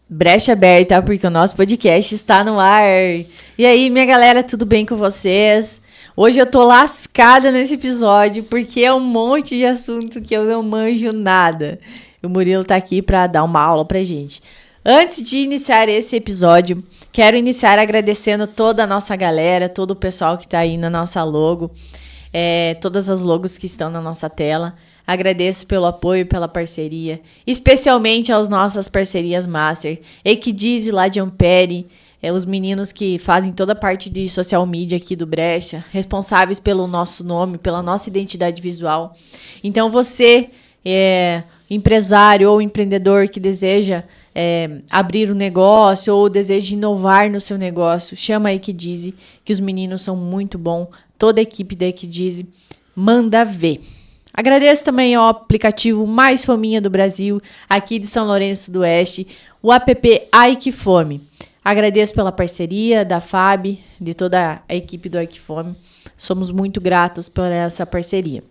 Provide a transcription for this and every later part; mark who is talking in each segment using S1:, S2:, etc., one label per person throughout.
S1: Brecha aberta, porque o nosso podcast está no ar. E aí, minha galera, tudo bem com vocês? Hoje eu tô lascada nesse episódio, porque é um monte de assunto que eu não manjo nada. O Murilo tá aqui pra dar uma aula pra gente. Antes de iniciar esse episódio, quero iniciar agradecendo toda a nossa galera, todo o pessoal que tá aí na nossa logo, todas as logos que estão na nossa tela. Agradeço pelo apoio, pela parceria, especialmente às nossas parcerias master, Equidize lá de Ampere, os meninos que fazem toda a parte de social media aqui do Brecha, responsáveis pelo nosso nome, pela nossa identidade visual. Então você, empresário ou empreendedor que deseja abrir um negócio ou deseja inovar no seu negócio, chama a Equidize, que os meninos são muito bons, toda a equipe da Equidize manda ver. Agradeço também ao aplicativo mais fominha do Brasil, aqui de São Lourenço do Oeste, o app Ai Que Fome. Agradeço pela parceria da FAB, de toda a equipe do Ai Que Fome. Somos muito gratas por essa parceria.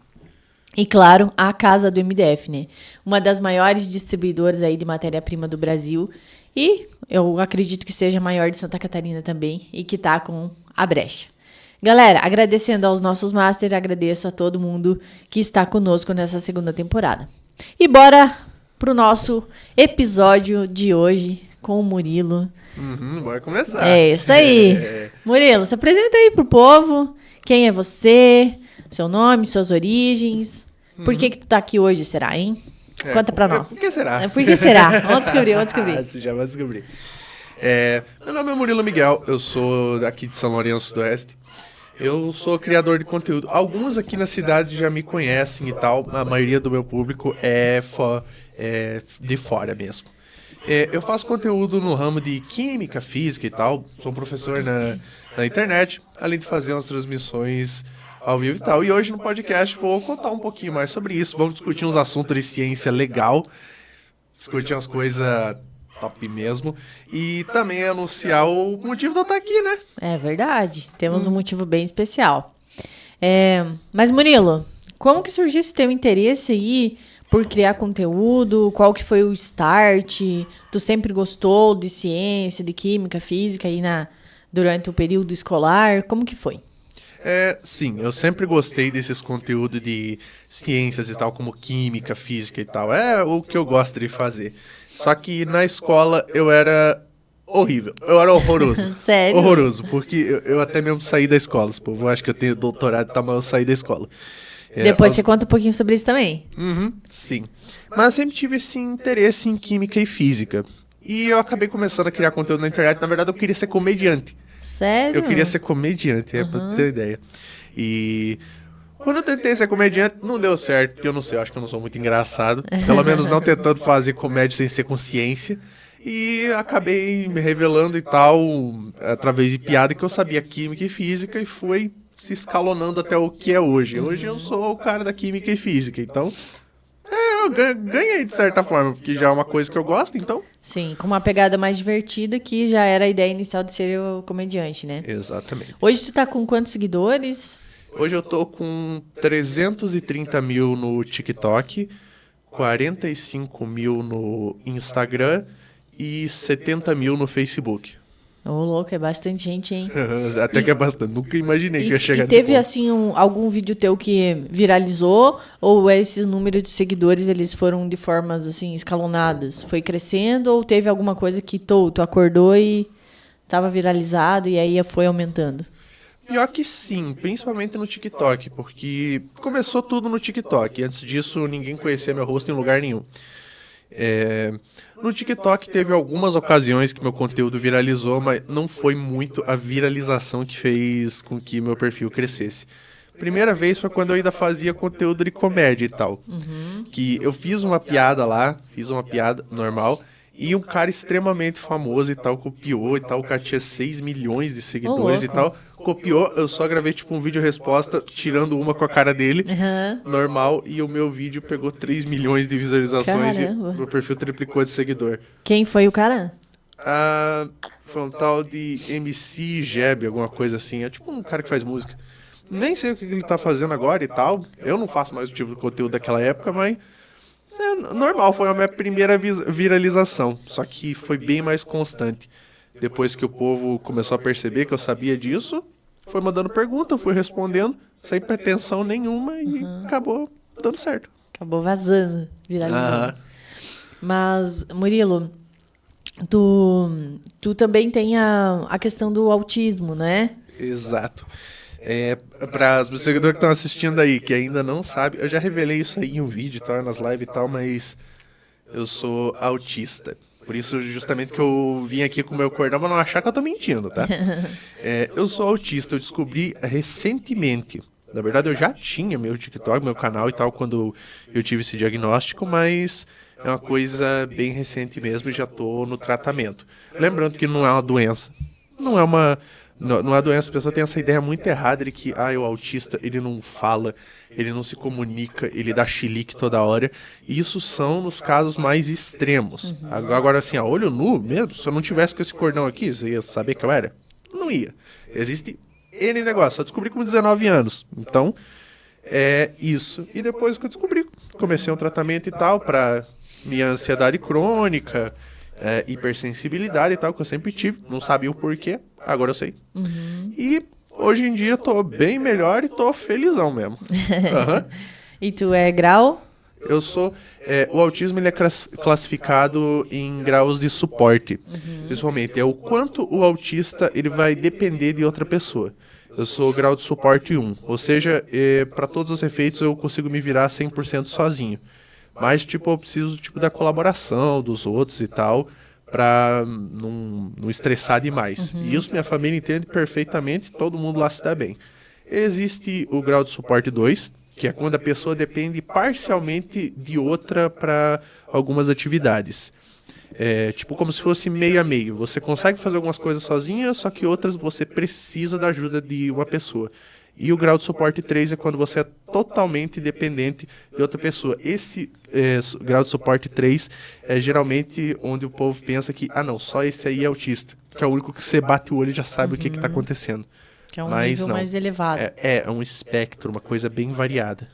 S1: E claro, a Casa do MDF, né? Uma das maiores distribuidoras aí de matéria-prima do Brasil. E eu acredito que seja a maior de Santa Catarina também e que tá com a Brecha. Galera, agradecendo aos nossos Masters, agradeço a todo mundo que está conosco nessa segunda temporada. E bora pro nosso episódio de hoje com o Murilo.
S2: Bora começar.
S1: É isso aí. Murilo, se apresenta aí pro povo. Quem é você? Seu nome, suas origens. Por que tu tá aqui hoje, será, hein? Conta pra nós.
S2: Por que será?
S1: Por que será? Vamos descobrir.
S2: Você já vai descobrir. Meu nome é Murilo Miguel, eu sou daqui de São Lourenço do Oeste. Eu sou criador de conteúdo. Alguns aqui na cidade já me conhecem e tal. A maioria do meu público é de fora mesmo. Eu faço conteúdo no ramo de química, física e tal. Sou um professor na internet, além de fazer umas transmissões ao vivo e tal. E hoje no podcast vou contar um pouquinho mais sobre isso. Vamos discutir uns assuntos de ciência legal. Discutir umas coisas top mesmo. E também anunciar o motivo de eu estar aqui, né?
S1: É verdade. Temos um motivo bem especial. Mas, Murilo, como que surgiu esse teu interesse aí por criar conteúdo? Qual que foi o start? Tu sempre gostou de ciência, de química, física aí durante o período escolar? Como que foi?
S2: Sim, eu sempre gostei desses conteúdos de ciências e tal, como química, física e tal. É o que eu gosto de fazer. Só que na escola eu era horrível, eu era horroroso.
S1: Sério?
S2: Horroroso, porque eu até mesmo saí da escola. Esse povo acha que eu tenho doutorado e tal, mas eu saí da escola.
S1: Depois você conta um pouquinho sobre isso também.
S2: Sim. Mas eu sempre tive esse interesse em química e física. E eu acabei começando a criar conteúdo na internet. Na verdade, eu queria ser comediante.
S1: Sério?
S2: Eu queria ser comediante, pra ter ideia. E quando eu tentei ser comediante, não deu certo, porque eu não sei, eu acho que eu não sou muito engraçado. Pelo menos não tentando fazer comédia sem ser consciência. E acabei me revelando e tal, através de piada, que eu sabia química e física e foi se escalonando até o que é hoje. Hoje eu sou o cara da química e física, então eu ganhei de certa forma, porque já é uma coisa que eu gosto, então...
S1: Sim, com uma pegada mais divertida, que já era a ideia inicial de ser o comediante, né?
S2: Exatamente.
S1: Hoje tu tá com quantos seguidores?
S2: Hoje eu tô com 330 mil no TikTok, 45 mil no Instagram e 70 mil no Facebook.
S1: Ô, louco, é bastante gente, hein?
S2: Até que é bastante. Nunca imaginei que ia chegar nesse
S1: teve,
S2: ponto.
S1: assim, algum vídeo teu que viralizou? Ou esses números de seguidores, eles foram de formas, assim, escalonadas? Foi crescendo ou teve alguma coisa que tu acordou e tava viralizado e aí foi aumentando?
S2: Pior que sim, principalmente no TikTok, porque começou tudo no TikTok. Antes disso, ninguém conhecia meu rosto em lugar nenhum. No TikTok teve algumas ocasiões que meu conteúdo viralizou, mas não foi muito a viralização que fez com que meu perfil crescesse. Primeira vez foi quando eu ainda fazia conteúdo de comédia e tal. Que eu fiz uma piada lá, fiz uma piada normal, e um cara extremamente famoso e tal copiou e tal. O cara tinha 6 milhões de seguidores e tal. Copiou, eu só gravei tipo um vídeo resposta, tirando uma com a cara dele, normal, e o meu vídeo pegou 3 milhões de visualizações.
S1: Caramba.
S2: E meu perfil triplicou de seguidor.
S1: Quem foi o cara?
S2: Foi um tal de MC Jeb, alguma coisa assim. É tipo um cara que faz música. Nem sei o que ele tá fazendo agora e tal. Eu não faço mais o tipo de conteúdo daquela época, mas Normal, foi a minha primeira viralização, só que foi bem mais constante. Depois que o povo começou a perceber que eu sabia disso, foi mandando pergunta, eu fui respondendo, sem pretensão nenhuma e acabou dando certo.
S1: Acabou vazando, viralizando. Mas, Murilo, tu também tem a questão do autismo, né?
S2: Exato. Para os seguidores que estão assistindo aí, que ainda não sabem, eu já revelei isso aí em um vídeo, tal, nas lives e tal, mas eu sou autista. Por isso, justamente que eu vim aqui com o meu cordão pra não achar que eu tô mentindo, tá? Eu sou autista, eu descobri recentemente. Na verdade, eu já tinha meu TikTok, meu canal e tal, quando eu tive esse diagnóstico, mas é uma coisa bem recente mesmo e já tô no tratamento. Lembrando que não é uma doença. Não é uma doença, a pessoa tem essa ideia muito errada de que o autista, ele não fala, ele não se comunica, ele dá chilique toda hora. E isso são nos casos mais extremos. Agora, assim, a olho nu mesmo, se eu não tivesse com esse cordão aqui, você ia saber que eu era? Não ia. Existe N negócio, só descobri com 19 anos. Então, é isso. E depois que eu descobri, comecei um tratamento e tal, pra minha ansiedade crônica, hipersensibilidade e tal, que eu sempre tive, não sabia o porquê. Agora eu sei. E hoje em dia eu tô bem melhor e tô felizão mesmo.
S1: E tu é grau?
S2: Eu sou... o autismo ele é classificado em graus de suporte. Principalmente. É o quanto o autista ele vai depender de outra pessoa. Eu sou grau de suporte 1. Ou seja, para todos os efeitos eu consigo me virar 100% sozinho. Mas, eu preciso, da colaboração dos outros e tal, pra não estressar demais. E isso minha família entende perfeitamente, todo mundo lá se dá bem. Existe o grau de suporte 2, que é quando a pessoa depende parcialmente de outra para algumas atividades. Como se fosse meio a meio. Você consegue fazer algumas coisas sozinha, só que outras você precisa da ajuda de uma pessoa. E o grau de suporte 3 é quando você é totalmente dependente de outra pessoa. Esse grau de suporte 3 é geralmente onde o povo pensa que, não, só esse aí é autista. Que é o único que você bate o olho e já sabe o que está acontecendo.
S1: Que é um nível mais elevado.
S2: É um espectro, uma coisa bem variada.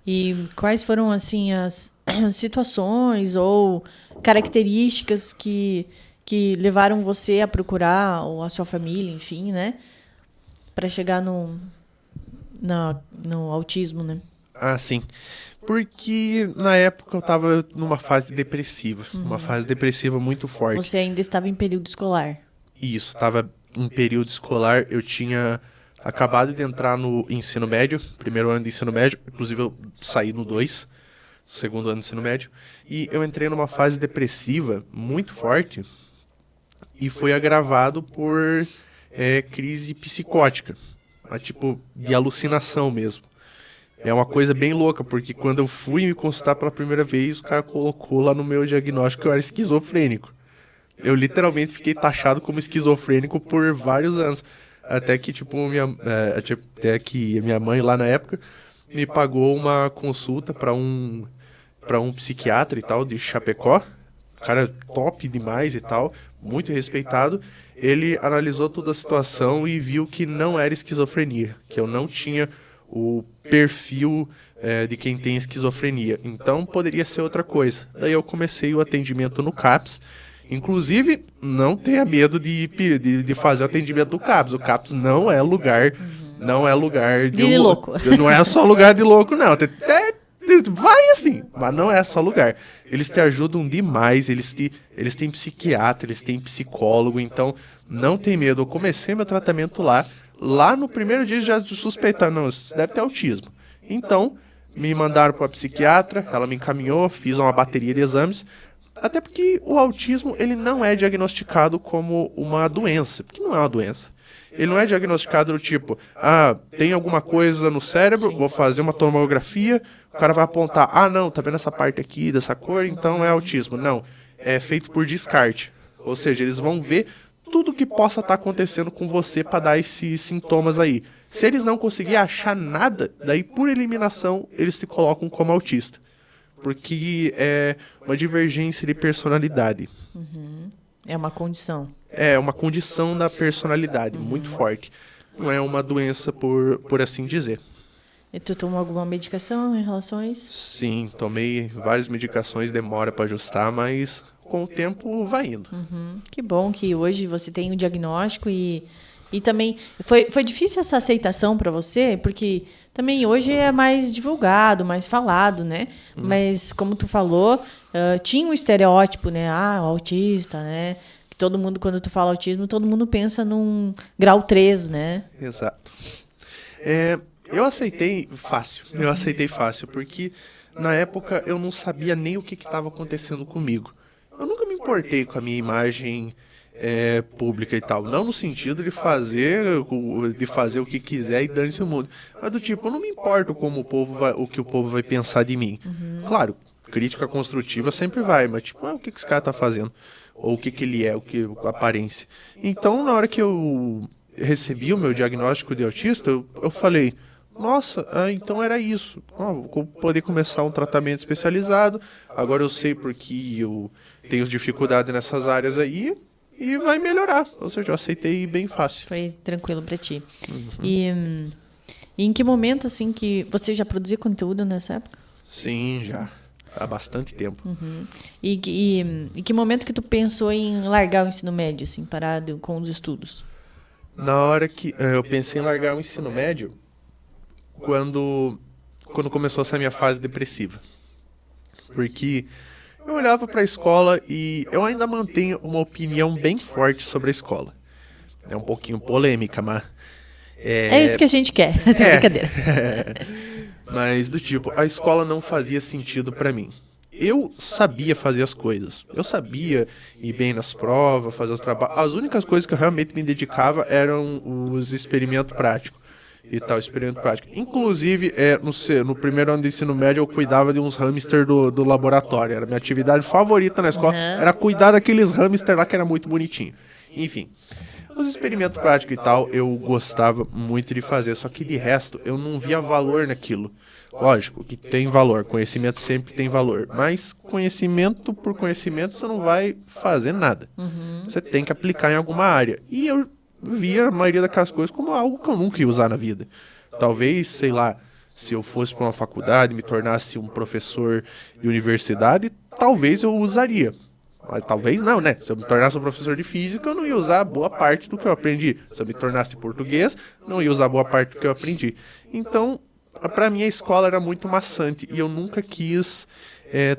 S1: E quais foram, assim, as situações ou características que levaram você a procurar, ou a sua família, enfim, né? Para chegar no autismo, né?
S2: Sim. Porque na época eu tava numa fase depressiva. Uma fase depressiva muito forte.
S1: Você ainda estava em período escolar.
S2: Isso, tava em período escolar. Eu tinha acabado de entrar no ensino médio, primeiro ano de ensino médio. Inclusive eu saí no 2, segundo ano de ensino médio. E eu entrei numa fase depressiva muito forte. E foi agravado por... crise psicótica, mas de alucinação mesmo. É uma coisa bem louca, porque quando eu fui me consultar pela primeira vez, o cara colocou lá no meu diagnóstico que eu era esquizofrênico. Eu literalmente fiquei taxado como esquizofrênico por vários anos. Até que, até que minha mãe lá na época me pagou uma consulta para um psiquiatra e tal, de Chapecó. Cara top demais e tal, muito respeitado. Ele analisou toda a situação e viu que não era esquizofrenia, que eu não tinha o perfil de quem tem esquizofrenia. Então poderia ser outra coisa. Daí eu comecei o atendimento no CAPS. Inclusive, não tenha medo de fazer o atendimento do CAPS. O CAPS não é lugar, não é lugar
S1: de louco.
S2: Não é só lugar de louco, não. Vai assim, mas não é só lugar. Eles te ajudam demais, eles têm psiquiatra, eles têm psicólogo, então não tem medo. Eu comecei meu tratamento lá no primeiro dia já suspeitaram, não, isso deve ter autismo. Então, me mandaram para a psiquiatra, ela me encaminhou, fiz uma bateria de exames, até porque o autismo ele não é diagnosticado como uma doença, porque não é uma doença. Ele não é diagnosticado do tipo, tem alguma coisa no cérebro, vou fazer uma tomografia, o cara vai apontar, não, tá vendo essa parte aqui dessa cor, então é autismo. Não, é feito por descarte. Ou seja, eles vão ver tudo que possa estar acontecendo com você para dar esses sintomas aí. Se eles não conseguirem achar nada, daí por eliminação eles te colocam como autista. Porque é uma divergência de personalidade.
S1: É uma condição.
S2: É uma condição da personalidade muito forte. Não é uma doença, por assim dizer.
S1: E tu toma alguma medicação em relação a isso?
S2: Sim, tomei várias medicações, demora para ajustar, mas com o tempo vai indo.
S1: Que bom que hoje você tem um diagnóstico e também foi difícil essa aceitação para você, porque também hoje é mais divulgado, mais falado, né? Mas como tu falou, tinha um estereótipo, né? Ah, o autista, né? Que todo mundo, quando tu fala autismo, todo mundo pensa num grau 3, né?
S2: Exato. Eu aceitei fácil, porque na época eu não sabia nem o que estava acontecendo comigo. Eu nunca me importei com a minha imagem pública e tal. Não no sentido de fazer o que quiser e dane-se o mundo. Mas do tipo, eu não me importo como o que o povo vai pensar de mim. Claro, crítica construtiva sempre vai, mas tipo, o que esse cara tá fazendo? Ou o que ele é, a aparência. Então, na hora que eu recebi o meu diagnóstico de autista, eu falei, nossa, então era isso. Vou poder começar um tratamento especializado. Agora eu sei porque eu tenho dificuldade nessas áreas aí e vai melhorar. Ou seja, eu aceitei bem fácil.
S1: Foi tranquilo para ti. E em que momento, assim, que você já produzia conteúdo nessa época?
S2: Sim, já. Há bastante tempo.
S1: E que momento que tu pensou em largar o ensino médio, assim, parado com os estudos?
S2: Na hora que eu pensei em largar o ensino médio, quando começou essa minha fase depressiva. Porque eu olhava para a escola e eu ainda mantenho uma opinião bem forte sobre a escola. É um pouquinho polêmica, mas...
S1: É isso que a gente quer, brincadeira.
S2: Mas do tipo, a escola não fazia sentido para mim. Eu sabia fazer as coisas. Eu sabia ir bem nas provas, fazer os trabalhos. As únicas coisas que eu realmente me dedicava eram os experimentos práticos. E tal, experimento prático. Inclusive, no primeiro ano de ensino médio, eu cuidava de uns hamster do laboratório. Era a minha atividade favorita na escola. Era cuidar daqueles hamster lá que era muito bonitinho. Enfim, os experimentos práticos e tal, eu gostava muito de fazer. Só que de resto, eu não via valor naquilo. Lógico que tem valor. Conhecimento sempre tem valor. Mas conhecimento por conhecimento, você não vai fazer nada. Você tem que aplicar em alguma área. E eu via a maioria daquelas coisas como algo que eu nunca ia usar na vida. Talvez, sei lá, se eu fosse para uma faculdade, me tornasse um professor de universidade, talvez eu usaria. Mas talvez não, né? Se eu me tornasse um professor de física, eu não ia usar boa parte do que eu aprendi. Se eu me tornasse português, não ia usar boa parte do que eu aprendi. Então, para mim, a escola era muito maçante e eu nunca quis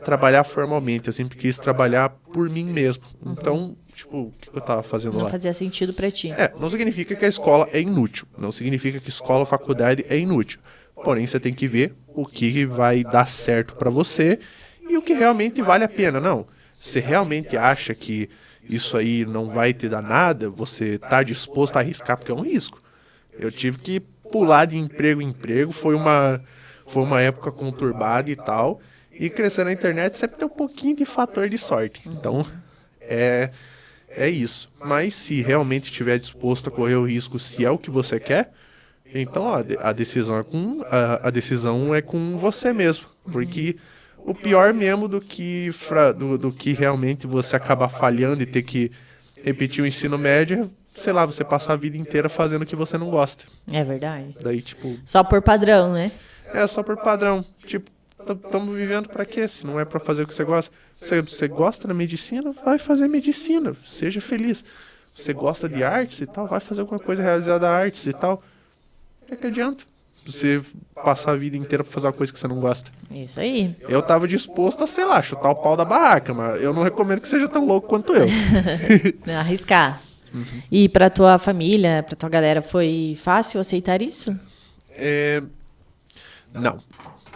S2: trabalhar formalmente. Eu sempre quis trabalhar por mim mesmo. Então, tipo, o que eu tava fazendo lá?
S1: Não fazia sentido pra ti.
S2: Não significa que a escola é inútil. Não significa que escola ou faculdade é inútil. Porém, você tem que ver o que vai dar certo pra você e o que realmente vale a pena. Não, você realmente acha que isso aí não vai te dar nada, você tá disposto a arriscar, porque é um risco. Eu tive que pular de emprego em emprego, foi uma época conturbada e tal. E crescer na internet sempre tem um pouquinho de fator de sorte. Então, é isso. Mas se realmente estiver disposto a correr o risco, se é o que você quer, então a decisão é com você mesmo. Porque o pior mesmo do que realmente você acabar falhando e ter que repetir o ensino médio é, sei lá, você passar a vida inteira fazendo o que você não gosta.
S1: É verdade.
S2: Daí, tipo...
S1: Só por padrão, né?
S2: Só por padrão. Tipo, estamos vivendo pra quê? Se não é pra fazer o que você gosta. Você gosta da medicina? Vai fazer medicina. Seja feliz. Você gosta de artes e tal? Vai fazer alguma coisa relacionada a artes e tal. O que adianta? Você passar a vida inteira pra fazer uma coisa que você não gosta.
S1: Isso aí.
S2: Eu tava disposto a, sei lá, chutar o pau da barraca, mas eu não recomendo que seja tão louco quanto eu.
S1: Arriscar. E pra tua família, pra tua galera, foi fácil aceitar isso?
S2: Não.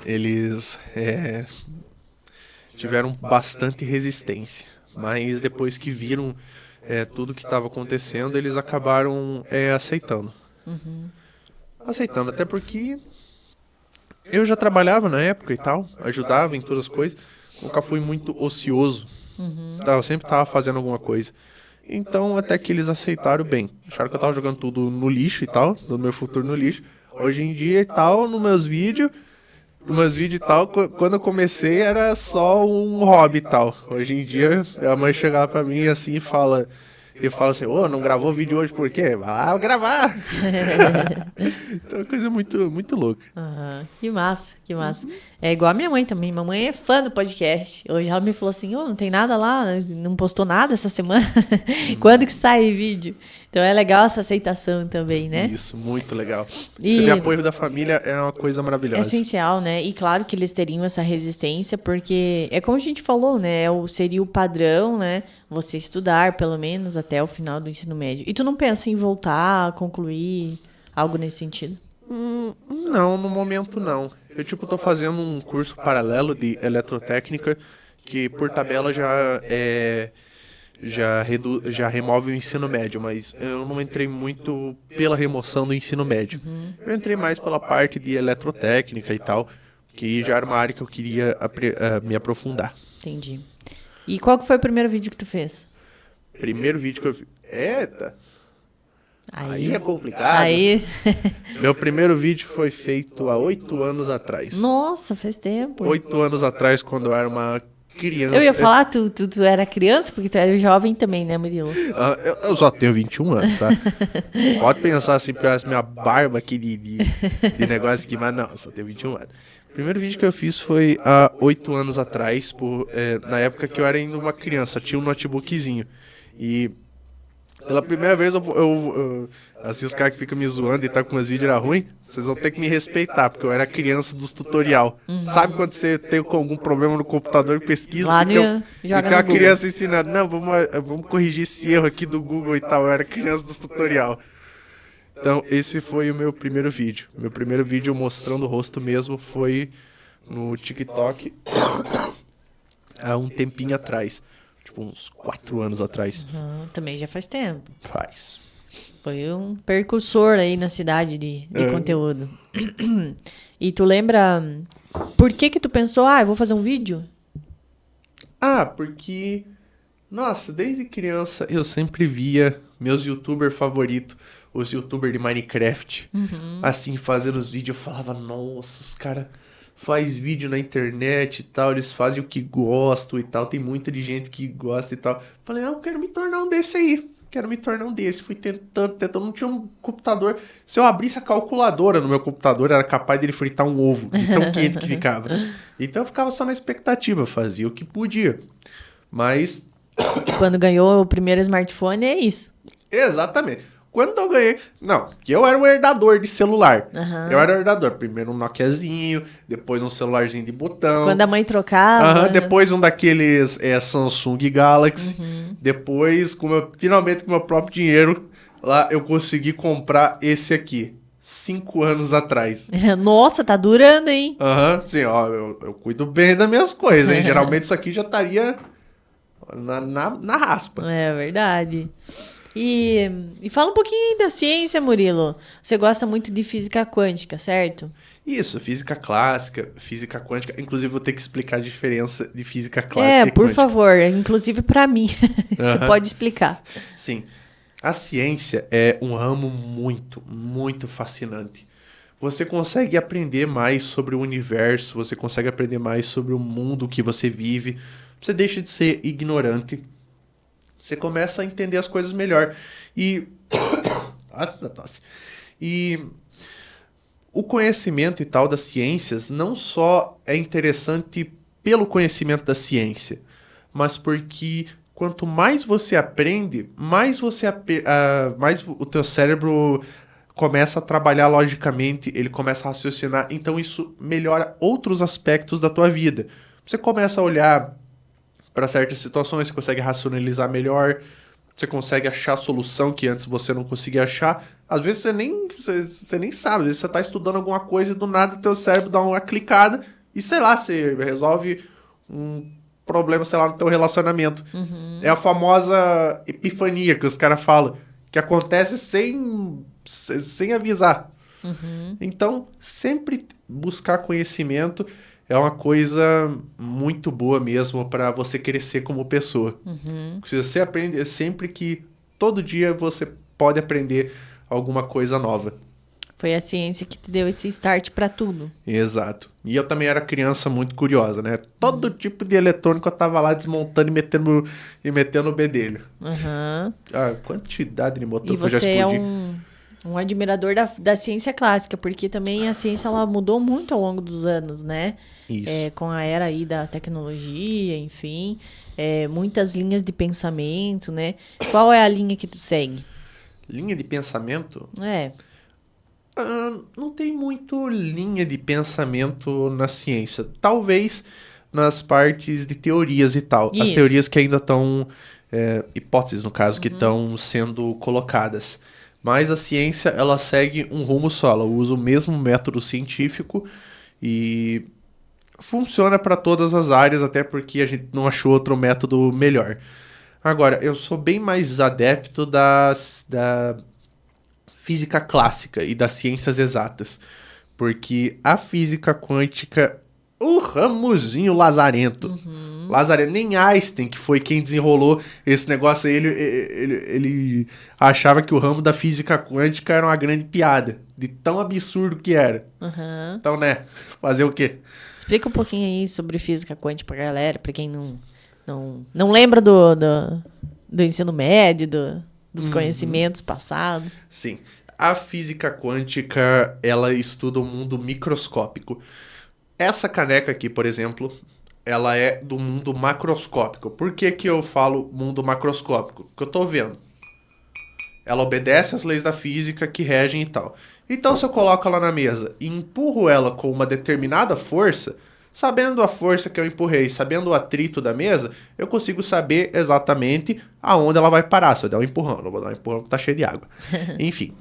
S2: Eles tiveram bastante resistência, mas depois que viram tudo que estava acontecendo, eles acabaram aceitando. Aceitando, até porque eu já trabalhava na época e tal, ajudava em todas as coisas, nunca fui muito ocioso, eu sempre estava fazendo alguma coisa. Então, até que eles aceitaram bem. Acharam que eu estava jogando tudo no lixo e tal, do meu futuro no lixo. Hoje em dia e tal, nos meus vídeos e tal, quando eu comecei era só um hobby e tal. Hoje em dia, a mãe chega lá pra mim assim e fala, e fala assim, não gravou vídeo hoje por quê? Vai lá gravar. Então é uma coisa muito, muito louca.
S1: Que massa, que massa. É igual a minha mãe também. Minha mãe é fã do podcast. Hoje ela me falou assim, não tem nada lá, não postou nada essa semana. Quando que sai vídeo? Então é legal essa aceitação também, né?
S2: Isso, muito legal. Receber apoio da família é uma coisa maravilhosa.
S1: É essencial, né? E claro que eles teriam essa resistência, porque é como a gente falou, né? Seria o padrão, né? Você estudar, pelo menos, até o final do ensino médio. E tu não pensa em voltar a concluir algo nesse sentido?
S2: Não, no momento não. Eu, tô fazendo um curso paralelo de eletrotécnica, que por tabela já remove o ensino médio, mas eu não entrei muito pela remoção do ensino médio. Eu entrei mais pela parte de eletrotécnica e tal, que já era uma área que eu queria me aprofundar.
S1: Entendi. E qual que foi o primeiro vídeo que tu fez?
S2: Primeiro vídeo que eu fiz... Eita! Aí é complicado.
S1: Aí...
S2: Meu primeiro vídeo foi feito há 8 anos atrás.
S1: Nossa, faz tempo.
S2: 8 anos atrás, quando eu era uma criança.
S1: Eu ia falar, tu era criança, porque tu era jovem também, né, Murilo?
S2: Eu só tenho 21 anos, tá? Pode pensar assim, parece minha barba aqui de negócio aqui, mas não, eu só tenho 21 anos. O primeiro vídeo que eu fiz foi há 8 anos atrás, na época que eu era ainda uma criança, tinha um notebookzinho. E pela primeira vez, assim, os caras que ficam me zoando e tá com meus vídeos era ruim, vocês vão ter que me respeitar, porque eu era criança dos tutorial. Sabe quando você tem algum problema no computador e pesquisa?
S1: Lá
S2: e tem uma criança ensinando, não, vamos corrigir esse erro aqui do Google e tal. Eu era criança dos tutorial. Então, esse foi o meu primeiro vídeo. Meu primeiro vídeo mostrando o rosto mesmo foi no TikTok há um tempinho atrás. Uns 4 anos atrás.
S1: Também já faz tempo.
S2: Faz.
S1: Foi um percursor aí na cidade de conteúdo. E tu lembra por que tu pensou, eu vou fazer um vídeo?
S2: Porque, nossa, desde criança eu sempre via meus youtubers favoritos, os youtubers de Minecraft, assim, fazendo os vídeos. Eu falava, nossa, os caras faz vídeo na internet e tal, eles fazem o que gostam e tal, tem muita gente que gosta e tal. Falei, eu quero me tornar um desse aí, Fui tentando, não tinha um computador. Se eu abrisse a calculadora no meu computador, era capaz dele fritar um ovo, de tão quente que ficava. Então eu ficava só na expectativa, fazia o que podia. Mas...
S1: Quando ganhou o primeiro smartphone, é isso.
S2: Exatamente. Quando eu ganhei... Não, que eu era um herdador de celular. Eu era herdador. Primeiro um Nokiazinho, depois um celularzinho de botão.
S1: Quando a mãe trocava.
S2: Depois um daqueles Samsung Galaxy. Depois, finalmente com o meu próprio dinheiro, lá eu consegui comprar esse aqui. 5 anos atrás.
S1: Nossa, tá durando, hein?
S2: Sim, ó, eu cuido bem das minhas coisas, hein? Geralmente isso aqui já estaria na raspa.
S1: É verdade. E fala um pouquinho aí da ciência, Murilo. Você gosta muito de física quântica, certo?
S2: Isso, física clássica, física quântica. Inclusive, vou ter que explicar a diferença de física clássica e
S1: por
S2: quântica.
S1: favor. Inclusive pra mim. Você pode explicar.
S2: Sim. A ciência é um ramo muito, muito fascinante. Você consegue aprender mais sobre o universo, você consegue aprender mais sobre o mundo que você vive. Você deixa de ser ignorante. Você começa a entender as coisas melhor. E... Nossa, tosse. E o conhecimento e tal das ciências não só é interessante pelo conhecimento da ciência, mas porque quanto mais você aprende, mais o teu cérebro começa a trabalhar logicamente, ele começa a raciocinar. Então isso melhora outros aspectos da tua vida. Você começa a olhar para certas situações, você consegue racionalizar melhor, você consegue achar solução que antes você não conseguia achar. Às vezes você nem sabe, às vezes você está estudando alguma coisa e do nada teu cérebro dá uma clicada e, sei lá, você resolve um problema, sei lá, no teu relacionamento. É a famosa epifania que os caras falam, que acontece sem avisar. Então, sempre buscar conhecimento é uma coisa muito boa mesmo para você crescer como pessoa. Se você aprende, sempre que todo dia você pode aprender alguma coisa nova.
S1: Foi a ciência que te deu esse start pra tudo.
S2: Exato. E eu também era criança muito curiosa, né? Todo tipo de eletrônico eu tava lá desmontando e metendo o bedelho.
S1: Aham.
S2: A quantidade de motor
S1: E
S2: que eu já
S1: você é
S2: explodi.
S1: um admirador da ciência clássica, porque também a ciência ela mudou muito ao longo dos anos, né?
S2: Isso.
S1: Com a era aí da tecnologia, enfim, muitas linhas de pensamento, né? Qual é a linha que tu segue?
S2: Linha de pensamento?
S1: É,
S2: Não tem muito linha de pensamento na ciência. Talvez nas partes de teorias e tal. As
S1: Isso.
S2: teorias que ainda estão... hipóteses, no caso, que estão sendo colocadas. Mas a ciência, ela segue um rumo só. Ela usa o mesmo método científico e funciona para todas as áreas, até porque a gente não achou outro método melhor. Agora, eu sou bem mais adepto da física clássica e das ciências exatas. Porque a física quântica, o ramozinho lazarento. Lazarento, nem Einstein, que foi quem desenrolou esse negócio aí, ele achava que o ramo da física quântica era uma grande piada. De tão absurdo que era.
S1: aham.
S2: Então, né, fazer o quê?
S1: Explica um pouquinho aí sobre física quântica pra galera, pra quem não lembra do ensino médio, dos conhecimentos passados.
S2: Sim, a física quântica, ela estuda o mundo microscópico. Essa caneca aqui, por exemplo, ela é do mundo macroscópico. Por que que eu falo mundo macroscópico? Porque eu tô vendo. Ela obedece às leis da física que regem e tal. Então, se eu coloco ela na mesa e empurro ela com uma determinada força, sabendo a força que eu empurrei, sabendo o atrito da mesa, eu consigo saber exatamente aonde ela vai parar. Se eu der um empurrão, não vou dar um empurrão porque tá cheio de água. Enfim,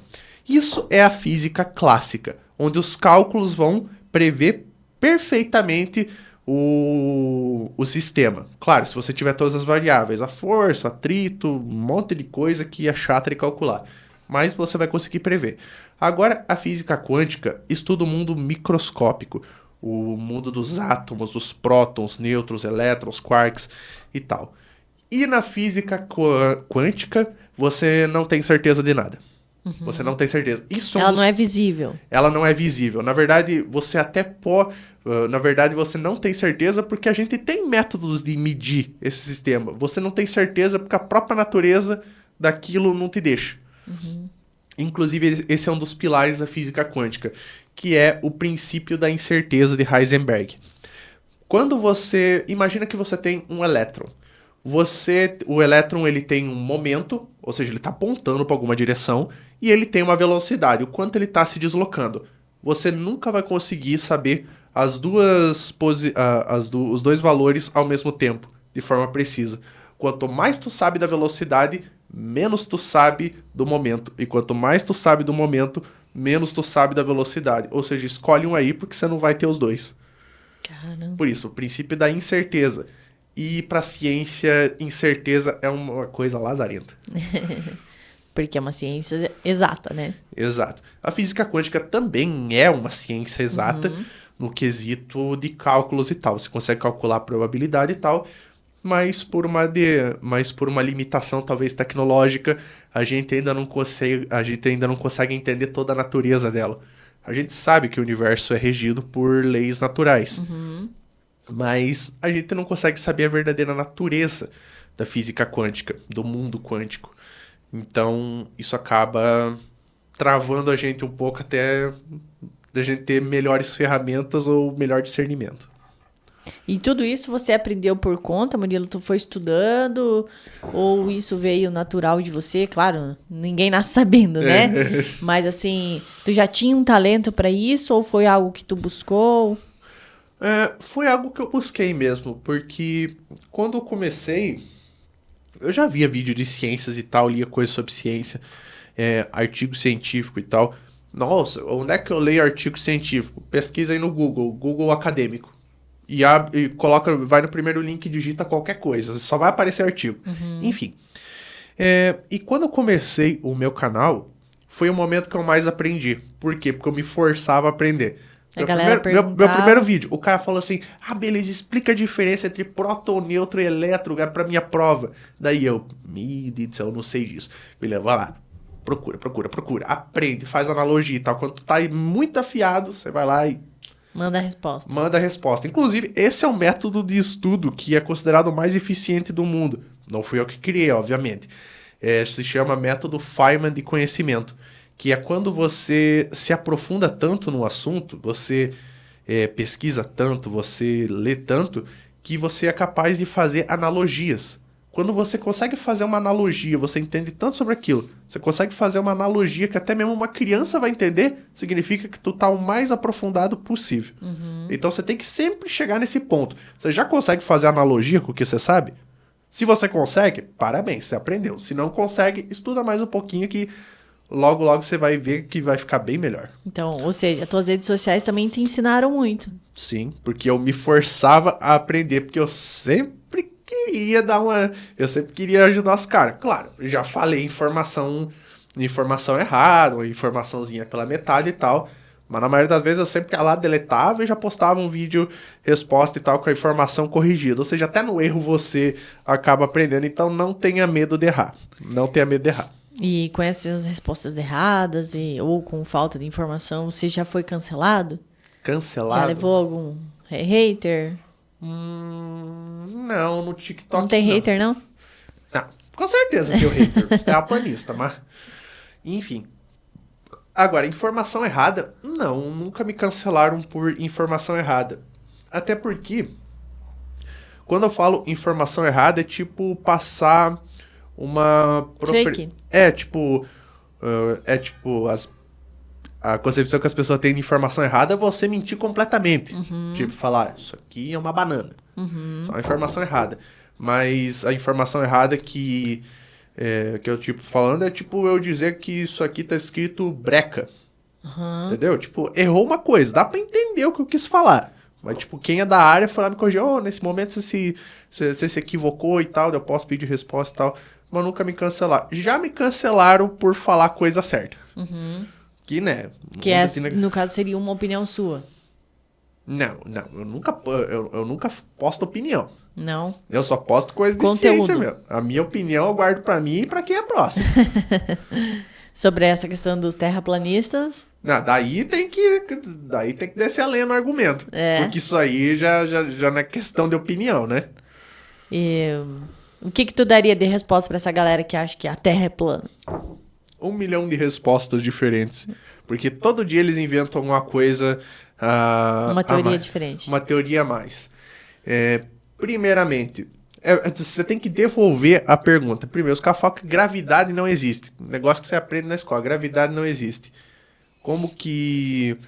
S2: isso é a física clássica, onde os cálculos vão prever perfeitamente o sistema. Claro, se você tiver todas as variáveis, a força, o atrito, um monte de coisa que é chata de calcular. Mas você vai conseguir prever. Agora, a física quântica estuda o mundo microscópico, o mundo dos átomos, dos prótons, nêutrons, elétrons, quarks e tal. E na física quântica, você não tem certeza de nada. Você não tem certeza. Isso
S1: Ela não é visível.
S2: Ela não é visível. Na verdade, você até pode... na verdade, você não tem certeza porque a gente tem métodos de medir esse sistema. Você não tem certeza porque a própria natureza daquilo não te deixa. Inclusive, esse é um dos pilares da física quântica, que é o princípio da incerteza de Heisenberg. Quando você... Imagina que você tem um elétron. O elétron ele tem um momento, ou seja, ele está apontando para alguma direção, e ele tem uma velocidade, o quanto ele está se deslocando. Você nunca vai conseguir saber os dois valores ao mesmo tempo, de forma precisa. Quanto mais tu sabe da velocidade, menos tu sabe do momento. E quanto mais tu sabe do momento, menos tu sabe da velocidade. Ou seja, escolhe um aí porque você não vai ter os dois.
S1: Caramba.
S2: Por isso, o princípio da incerteza. E para a ciência, incerteza é uma coisa lazarenta.
S1: Porque é uma ciência exata, né?
S2: Exato. A física quântica também é uma ciência exata no quesito de cálculos e tal. Você consegue calcular a probabilidade e tal, mas por uma limitação talvez tecnológica, a gente ainda não consegue entender toda a natureza dela. A gente sabe que o universo é regido por leis naturais. Mas a gente não consegue saber a verdadeira natureza da física quântica, do mundo quântico. Então, isso acaba travando a gente um pouco até da gente ter melhores ferramentas ou melhor discernimento.
S1: E tudo isso você aprendeu por conta, Murilo? Tu foi estudando? Ou isso veio natural de você? Claro, ninguém nasce sabendo, né? Mas assim, tu já tinha um talento para isso? Ou foi algo que tu buscou?
S2: Foi algo que eu busquei mesmo, porque quando eu comecei, eu já via vídeo de ciências e tal, lia coisas sobre ciência, artigo científico e tal. Nossa, onde é que eu leio artigo científico? Pesquisa aí no Google Acadêmico. E coloca, vai no primeiro link e digita qualquer coisa, só vai aparecer artigo. Enfim. E quando eu comecei o meu canal, foi o momento que eu mais aprendi. Por quê? Porque eu me forçava a aprender. Meu primeiro vídeo, o cara falou assim, beleza, explica a diferença entre próton, nêutron e elétron pra minha prova. Daí eu, meu Deus do céu, eu não sei disso. Beleza, vai lá. procura. Aprende, faz analogia e tal. Quando tu tá aí muito afiado, você vai lá e
S1: Manda a resposta.
S2: manda a resposta. Inclusive, esse é o método de estudo que é considerado o mais eficiente do mundo. Não fui eu que criei, obviamente. Se chama método Feynman de conhecimento, que é quando você se aprofunda tanto no assunto, você pesquisa tanto, você lê tanto, que você é capaz de fazer analogias. Quando você consegue fazer uma analogia, você entende tanto sobre aquilo, você consegue fazer uma analogia que até mesmo uma criança vai entender, significa que tu tá o mais aprofundado possível. Então você tem que sempre chegar nesse ponto. Você já consegue fazer analogia com o que você sabe? Se você consegue, parabéns, você aprendeu. Se não consegue, estuda mais um pouquinho que logo você vai ver que vai ficar bem melhor.
S1: Então, ou seja, as tuas redes sociais também te ensinaram muito.
S2: Sim, porque eu me forçava a aprender, porque eu sempre queria ajudar os caras. Claro, já falei informação errada, uma informaçãozinha pela metade e tal, mas na maioria das vezes eu sempre ia lá, deletava e já postava um vídeo resposta e tal com a informação corrigida. Ou seja, até no erro você acaba aprendendo, então não tenha medo de errar. Não tenha medo de errar.
S1: E com essas respostas erradas ou com falta de informação, você já foi cancelado?
S2: Cancelado?
S1: Já levou algum hater?
S2: Não, no TikTok
S1: Não tem hater, não?
S2: Não, com certeza tem o hater. Você é apanista, mas... Enfim. Agora, informação errada? Não, nunca me cancelaram por informação errada. Até porque, quando eu falo informação errada, é tipo passar uma...
S1: Fake?
S2: A concepção que as pessoas têm de informação errada é você mentir completamente. Tipo, falar, isso aqui é uma banana. Isso é uma informação errada. Mas a informação errada que eu, tipo, falando é tipo eu dizer que isso aqui tá escrito breca. Entendeu? Tipo, errou uma coisa. Dá pra entender o que eu quis falar. Mas, tipo, quem é da área foi lá me corrigir. Nesse momento você se equivocou e tal. Eu posso pedir resposta e tal. Mas nunca me cancelaram. Já me cancelaram por falar a coisa certa. Que, né?
S1: Que no caso seria uma opinião sua.
S2: Não. Eu nunca posto opinião.
S1: Não?
S2: Eu só posto coisa de
S1: Conteúdo.
S2: ciência mesmo. A minha opinião eu guardo pra mim e pra quem é próximo.
S1: Sobre essa questão dos terraplanistas.
S2: Não, daí tem que descer a lenha no argumento. Porque isso aí já não é questão de opinião, né?
S1: E o que tu daria de resposta pra essa galera que acha que a Terra é plana?
S2: 1 milhão de respostas diferentes. Porque todo dia eles inventam alguma coisa...
S1: Uma teoria diferente.
S2: Uma teoria a mais. Primeiramente, você tem que devolver a pergunta. Primeiro, os caras falam que gravidade não existe. Um negócio que você aprende na escola. Gravidade não existe. Como que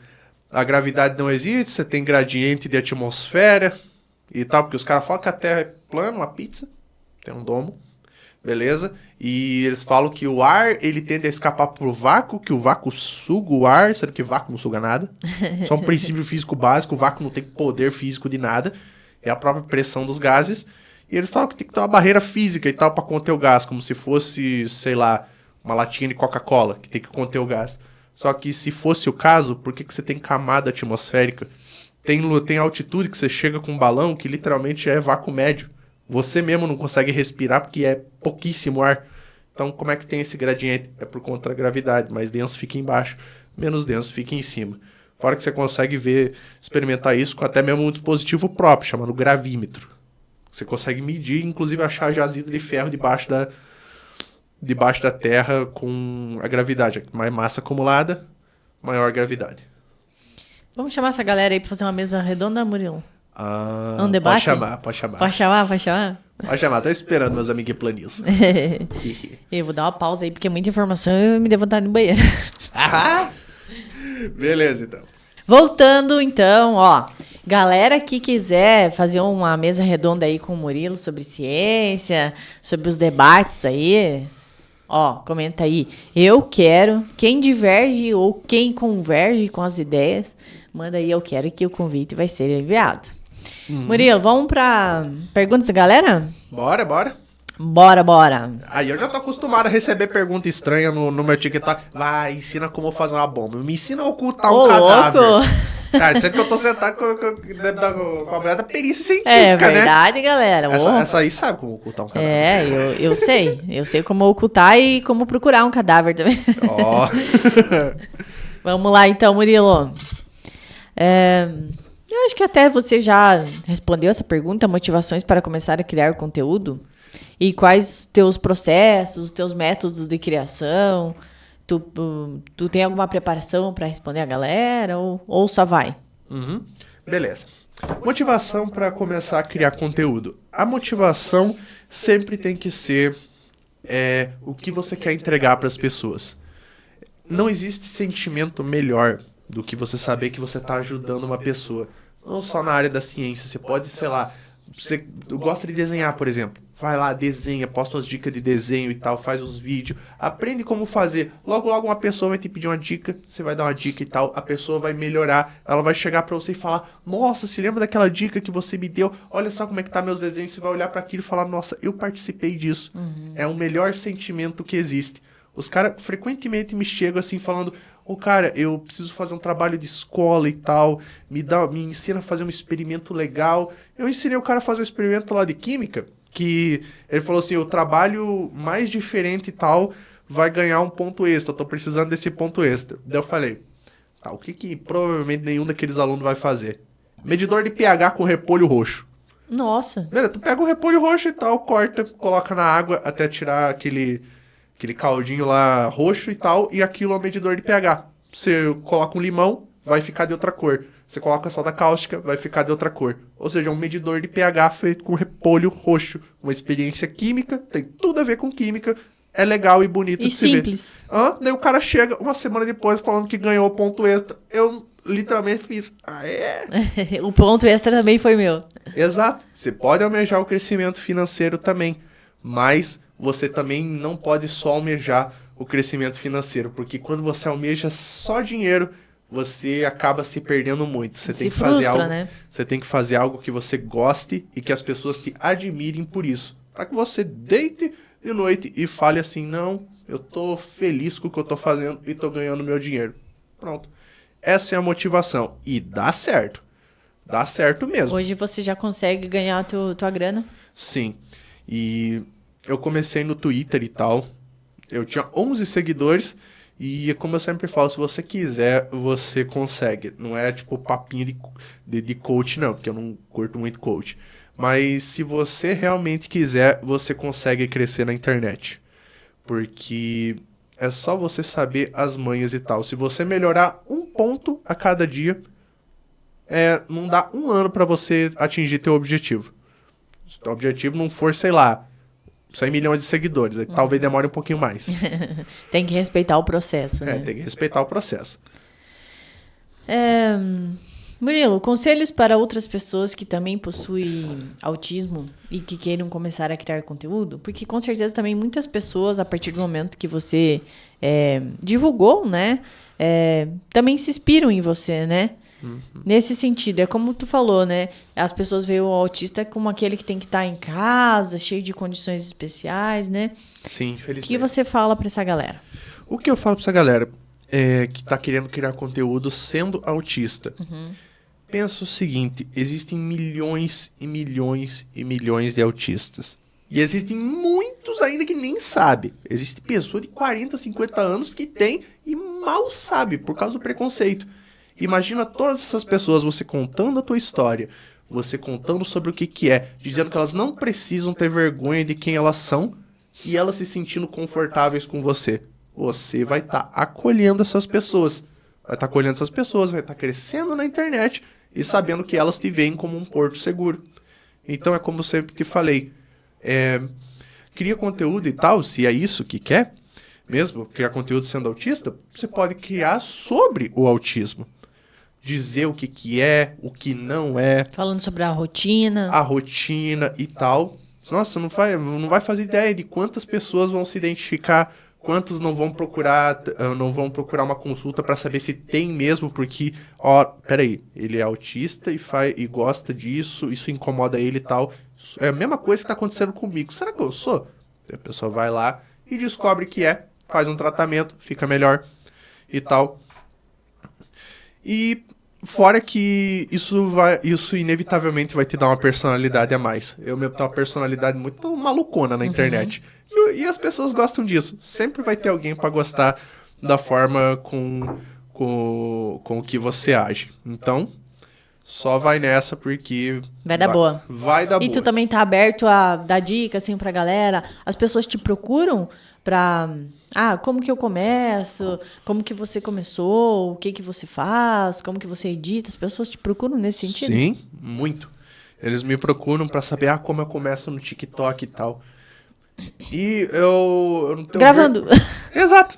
S2: a gravidade não existe? Você tem gradiente de atmosfera e tal. Porque os caras falam que a Terra é plana, uma pizza. Tem um domo. Beleza? E eles falam que o ar, ele tende a escapar pro vácuo, que o vácuo suga o ar, sendo que o vácuo não suga nada. Só um princípio físico básico, o vácuo não tem poder físico de nada. É a própria pressão dos gases. E eles falam que tem que ter uma barreira física e tal pra conter o gás, como se fosse, sei lá, uma latinha de Coca-Cola, que tem que conter o gás. Só que se fosse o caso, por que você tem camada atmosférica? Tem altitude que você chega com um balão que literalmente é vácuo médio. Você mesmo não consegue respirar porque é pouquíssimo ar. Então, como é que tem esse gradiente? É por conta da gravidade. Mais denso fica embaixo, menos denso fica em cima. Fora que você consegue experimentar isso com até mesmo um dispositivo próprio, chamado gravímetro. Você consegue medir, inclusive achar jazida de ferro debaixo da Terra com a gravidade. Mais massa acumulada, maior gravidade.
S1: Vamos chamar essa galera aí pra fazer uma mesa redonda, Murilo?
S2: Um
S1: debate?
S2: Pode chamar.
S1: Pode chamar?
S2: Pode chamar, tô esperando meus amiguinhos planistas.
S1: Eu vou dar uma pausa aí, porque é muita informação e eu me dei vontade no banheiro.
S2: Beleza, então.
S1: Voltando, então, ó. Galera que quiser fazer uma mesa redonda aí com o Murilo sobre ciência, sobre os debates aí, ó, comenta aí. Eu quero. Quem diverge ou quem converge com as ideias, manda aí, eu quero, que o convite vai ser enviado. Murilo, vamos pra perguntas da galera?
S2: Bora.
S1: Bora.
S2: Aí eu já tô acostumado a receber pergunta estranha no meu TikTok. Vai, ensina como fazer uma bomba. Me ensina a ocultar um cadáver.
S1: Louco!
S2: Ah, sendo que eu tô sentado com a mulher da perícia científica,
S1: É
S2: né?
S1: verdade, galera.
S2: Essa aí sabe como ocultar um cadáver.
S1: Eu sei. Eu sei como ocultar e como procurar um cadáver também.
S2: Ó.
S1: Vamos lá, então, Murilo. Eu acho que até você já respondeu essa pergunta, motivações para começar a criar conteúdo? E quais os teus processos, os teus métodos de criação? Tu tem alguma preparação para responder a galera ou só vai?
S2: Uhum. Beleza. Motivação para começar a criar conteúdo. A motivação sempre tem que ser o que você quer entregar para as pessoas. Não existe sentimento melhor do que você saber que você está ajudando uma pessoa. Não só na área da ciência. Você pode, sei lá, você gosta de desenhar, por exemplo. Vai lá, desenha, posta umas dicas de desenho e tal, faz uns vídeos, aprende como fazer. Logo, logo uma pessoa vai te pedir uma dica, você vai dar uma dica e tal, a pessoa vai melhorar, ela vai chegar pra você e falar: nossa, se lembra daquela dica que você me deu? Olha só como é que tá meus desenhos. Você vai olhar pra aquilo e falar: nossa, eu participei disso. É o melhor sentimento que existe. Os caras frequentemente me chegam assim falando: cara, eu preciso fazer um trabalho de escola e tal, me ensina a fazer um experimento legal. Eu ensinei o cara a fazer um experimento lá de química, que ele falou assim: o trabalho mais diferente e tal vai ganhar um ponto extra, eu tô precisando desse ponto extra. Daí eu falei: tá, o que provavelmente nenhum daqueles alunos vai fazer? Medidor de pH com repolho roxo.
S1: Nossa.
S2: Beleza, tu pega o repolho roxo e tal, corta, coloca na água até tirar aquele caldinho lá roxo e tal, e aquilo é o medidor de pH. Você coloca um limão, vai ficar de outra cor. Você coloca soda cáustica, vai ficar de outra cor. Ou seja, é um medidor de pH feito com repolho roxo. Uma experiência química, tem tudo a ver com química, é legal e bonito
S1: de se ver. E simples.
S2: Daí o cara chega uma semana depois falando que ganhou o ponto extra. Eu literalmente fiz: ah, é?
S1: O ponto extra também foi meu.
S2: Exato. Você pode almejar o crescimento financeiro também, mas você também não pode só almejar o crescimento financeiro, porque quando você almeja só dinheiro, você acaba se perdendo muito. Você tem que fazer algo, né? Você tem que fazer algo que você goste e que as pessoas te admirem por isso, para que você deite de noite e fale assim: não, eu tô feliz com o que eu tô fazendo e tô ganhando meu dinheiro. Pronto. Essa é a motivação. E dá certo. Dá certo mesmo.
S1: Hoje você já consegue ganhar a tua grana?
S2: Sim. E eu comecei no Twitter e tal. Eu tinha 11 seguidores. E como eu sempre falo, se você quiser, você consegue. Não é tipo papinho de coach, não. Porque eu não curto muito coach. Mas se você realmente quiser, você consegue crescer na internet. Porque é só você saber as manhas e tal. Se você melhorar um ponto a cada dia, não dá um ano pra você atingir teu objetivo. Se teu objetivo não for, sei lá, 100 milhões de seguidores, talvez demore um pouquinho mais.
S1: Tem que respeitar o processo, né?
S2: Tem que respeitar o processo.
S1: Murilo, conselhos para outras pessoas que também possuem autismo e que queiram começar a criar conteúdo? Porque com certeza também muitas pessoas, a partir do momento que você divulgou, né, também se inspiram em você, né? Uhum. Nesse sentido, é como tu falou, né? As pessoas veem o autista como aquele que tem que estar em casa, cheio de condições especiais, né?
S2: Sim, infelizmente.
S1: O que você fala para essa galera?
S2: O que eu falo para essa galera que tá querendo criar conteúdo sendo autista? Pensa o seguinte: existem milhões e milhões e milhões de autistas. E existem muitos ainda que nem sabem. Existe pessoa de 40, 50 anos que tem e mal sabe por causa do preconceito. Imagina todas essas pessoas, você contando a tua história, você contando sobre o que é, dizendo que elas não precisam ter vergonha de quem elas são e elas se sentindo confortáveis com você. Você vai estar acolhendo essas pessoas. Vai estar acolhendo essas pessoas, vai estar crescendo na internet e sabendo que elas te veem como um porto seguro. Então é como eu sempre te falei. Cria conteúdo e tal, se é isso que quer, mesmo criar conteúdo sendo autista, você pode criar sobre o autismo. Dizer o que é, o que não é.
S1: Falando sobre a rotina.
S2: A rotina e tal. Nossa, não vai fazer ideia de quantas pessoas vão se identificar, quantos não vão procurar uma consulta para saber se tem mesmo, porque, peraí, ele é autista e gosta disso, isso incomoda ele e tal. É a mesma coisa que está acontecendo comigo. Será que eu sou? A pessoa vai lá e descobre que faz um tratamento, fica melhor e tal. E Fora que isso inevitavelmente vai te dar uma personalidade a mais. Eu mesmo tenho uma personalidade muito malucona na internet. E as pessoas gostam disso. Sempre vai ter alguém pra gostar da forma com que você age. Então, só vai nessa porque...
S1: Vai dar boa.
S2: Vai dar boa.
S1: E tu também tá aberto a dar dica, assim, pra galera? As pessoas te procuram pra... como que eu começo? Como que você começou? O que que você faz? Como que você edita? As pessoas te procuram nesse sentido?
S2: Sim, muito. Eles me procuram pra saber como eu começo no TikTok e tal. E eu não tenho...
S1: Gravando.
S2: Exato.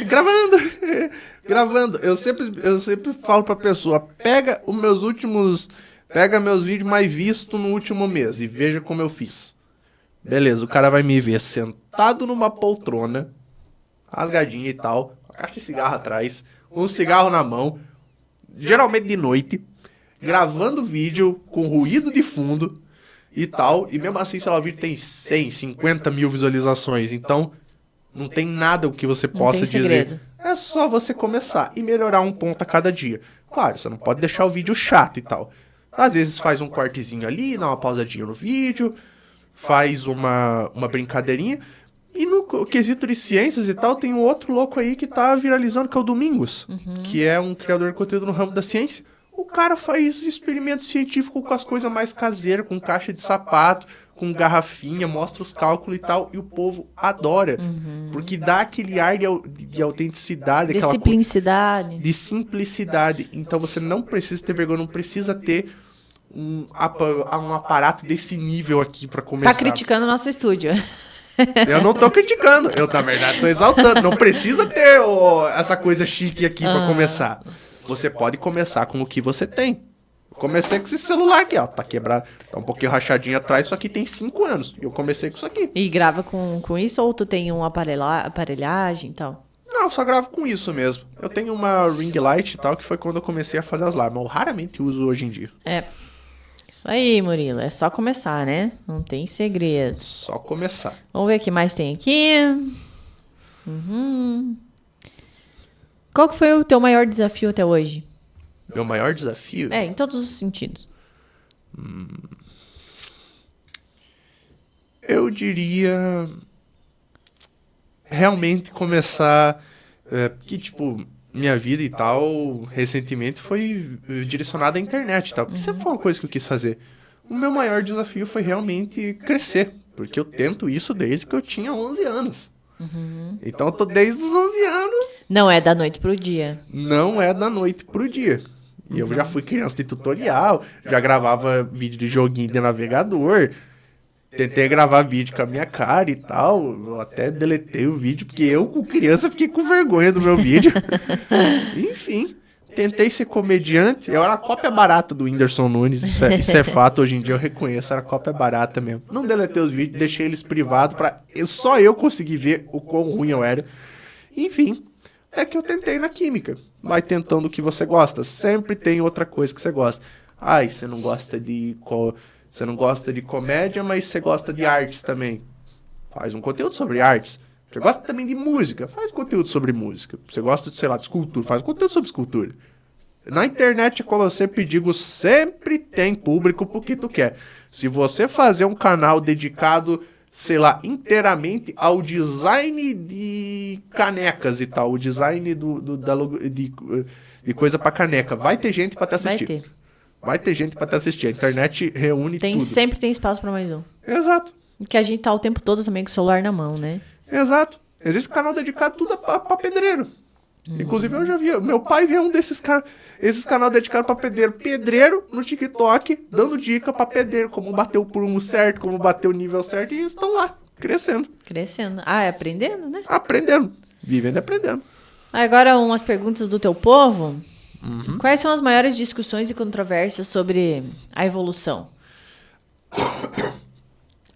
S2: Gravando. Eu sempre falo pra pessoa, pega meus vídeos mais vistos no último mês e veja como eu fiz. Beleza, o cara vai me ver sentado numa poltrona, rasgadinha e tal, uma caixa de cigarro atrás, um cigarro na mão, geralmente de noite, gravando vídeo com ruído de fundo e tal, e mesmo assim, sei lá, o vídeo tem 100, 50 mil visualizações, então não tem nada o que você possa dizer. É só você começar e melhorar um ponto a cada dia. Claro, você não pode deixar o vídeo chato e tal. Às vezes faz um cortezinho ali, dá uma pausadinha no vídeo, faz uma brincadeirinha. E no quesito de ciências e tal, tem um outro louco aí que tá viralizando, que é o Domingos, que é um criador de conteúdo no ramo da ciência. O cara faz experimento científico com as coisas mais caseiras, com caixa de sapato, com garrafinha, mostra os cálculos e tal, e o povo adora. Porque dá aquele ar de autenticidade,
S1: de simplicidade.
S2: De simplicidade. Então você não precisa ter vergonha, não precisa ter um aparato desse nível aqui pra começar.
S1: Tá criticando o nosso estúdio.
S2: Eu não tô criticando, eu na verdade tô exaltando. Não precisa ter essa coisa chique aqui pra começar. Você pode começar com o que você tem. Eu comecei com esse celular aqui, ó. Tá quebrado, tá um pouquinho rachadinho atrás, isso aqui tem 5 anos. E eu comecei com isso aqui.
S1: E grava com isso ou tu tem uma aparelhagem e tal?
S2: Não, eu só gravo com isso mesmo. Eu tenho uma ring light e tal, que foi quando eu comecei a fazer as lives. Mas eu raramente uso hoje em dia.
S1: É. Isso aí, Murilo. É só começar, né? Não tem segredo.
S2: Só começar.
S1: Vamos ver o que mais tem aqui. Qual que foi o teu maior desafio até hoje?
S2: Meu maior desafio?
S1: Em todos os sentidos.
S2: Eu diria... realmente começar... que, tipo... minha vida e tal, recentemente, foi direcionada à internet e tal. Isso foi uma coisa que eu quis fazer. O meu maior desafio foi realmente crescer. Porque eu tento isso desde que eu tinha 11 anos. Então eu tô desde os 11 anos.
S1: Não é da noite pro dia.
S2: Não é da noite pro dia. E eu já fui criança de tutorial, já gravava vídeo de joguinho de navegador. Tentei gravar vídeo com a minha cara e tal. Eu até deletei o vídeo, porque eu, com criança, fiquei com vergonha do meu vídeo. Enfim, tentei ser comediante. Eu era a cópia barata do Whindersson Nunes. Isso é fato, hoje em dia eu reconheço. Era cópia barata mesmo. Não deletei os vídeos, deixei eles privados pra só eu conseguir ver o quão ruim eu era. Enfim, é que eu tentei na química. Vai tentando o que você gosta. Sempre tem outra coisa que você gosta. Ai, você não gosta de... Você não gosta de comédia, mas você gosta de artes também. Faz um conteúdo sobre artes. Você gosta também de música, faz conteúdo sobre música. Você gosta, sei lá, de escultura, faz conteúdo sobre escultura. Na internet, como eu sempre digo, sempre tem público pro que tu quer. Se você fazer um canal dedicado, sei lá, inteiramente ao design de canecas e tal, o design de coisa pra caneca, vai ter gente pra te assistir. Vai ter gente pra te assistir. A internet reúne tudo.
S1: Sempre tem espaço pra mais um.
S2: Exato.
S1: Que a gente tá o tempo todo também com o celular na mão, né?
S2: Exato. Existe um canal dedicado tudo pra pedreiro. Inclusive, eu já vi. Meu pai vê um esses canal dedicado pra pedreiro. Pedreiro no TikTok, dando dica pra pedreiro. Como bater o prumo certo, como bater o nível certo. E eles estão lá, crescendo.
S1: Crescendo. É aprendendo, né?
S2: Aprendendo. Vivendo e aprendendo.
S1: Agora, umas perguntas do teu povo. Quais são as maiores discussões e controvérsias sobre a evolução?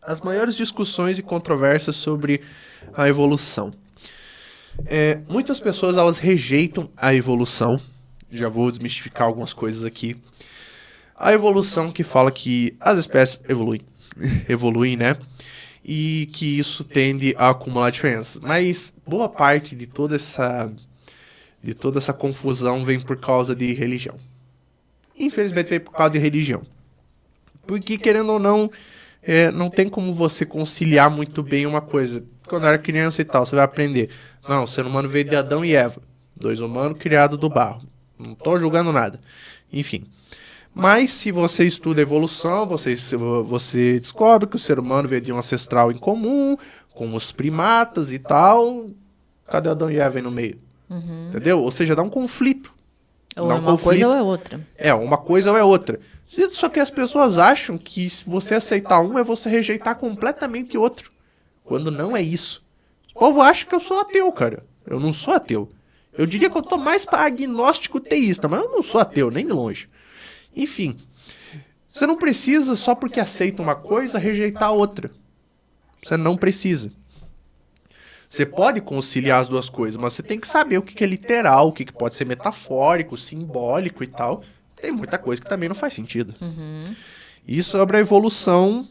S2: As maiores discussões e controvérsias sobre a evolução. Muitas pessoas, elas rejeitam a evolução. Já vou desmistificar algumas coisas aqui. A evolução que fala que as espécies evoluem, né? E que isso tende a acumular diferenças. Mas boa parte de toda essa confusão vem por causa de religião. infelizmente veio por causa de religião. Porque, querendo ou não, não tem como você conciliar muito bem uma coisa. Quando era criança e tal, você vai aprender. Não, o ser humano veio de Adão e Eva. 2 humanos criados do barro. Não tô julgando nada. Enfim. Mas se você estuda a evolução, você descobre que o ser humano veio de um ancestral em comum, com os primatas e tal. Cadê Adão e Eva aí no meio? Entendeu? Ou seja, dá um conflito.
S1: Ou é uma coisa ou é outra.
S2: Uma coisa ou é outra. Só que as pessoas acham que se você aceitar um, é você rejeitar completamente outro. Quando não é isso. O povo acha que eu sou ateu, cara. Eu não sou ateu. Eu diria que eu tô mais para agnóstico teísta, mas eu não sou ateu, nem de longe. Enfim, você não precisa, só porque aceita uma coisa, rejeitar a outra. Você não precisa. Você pode conciliar as duas coisas, mas você tem que saber o que é literal, o que pode ser metafórico, simbólico e tal. Tem muita coisa que também não faz sentido. E sobre a evolução,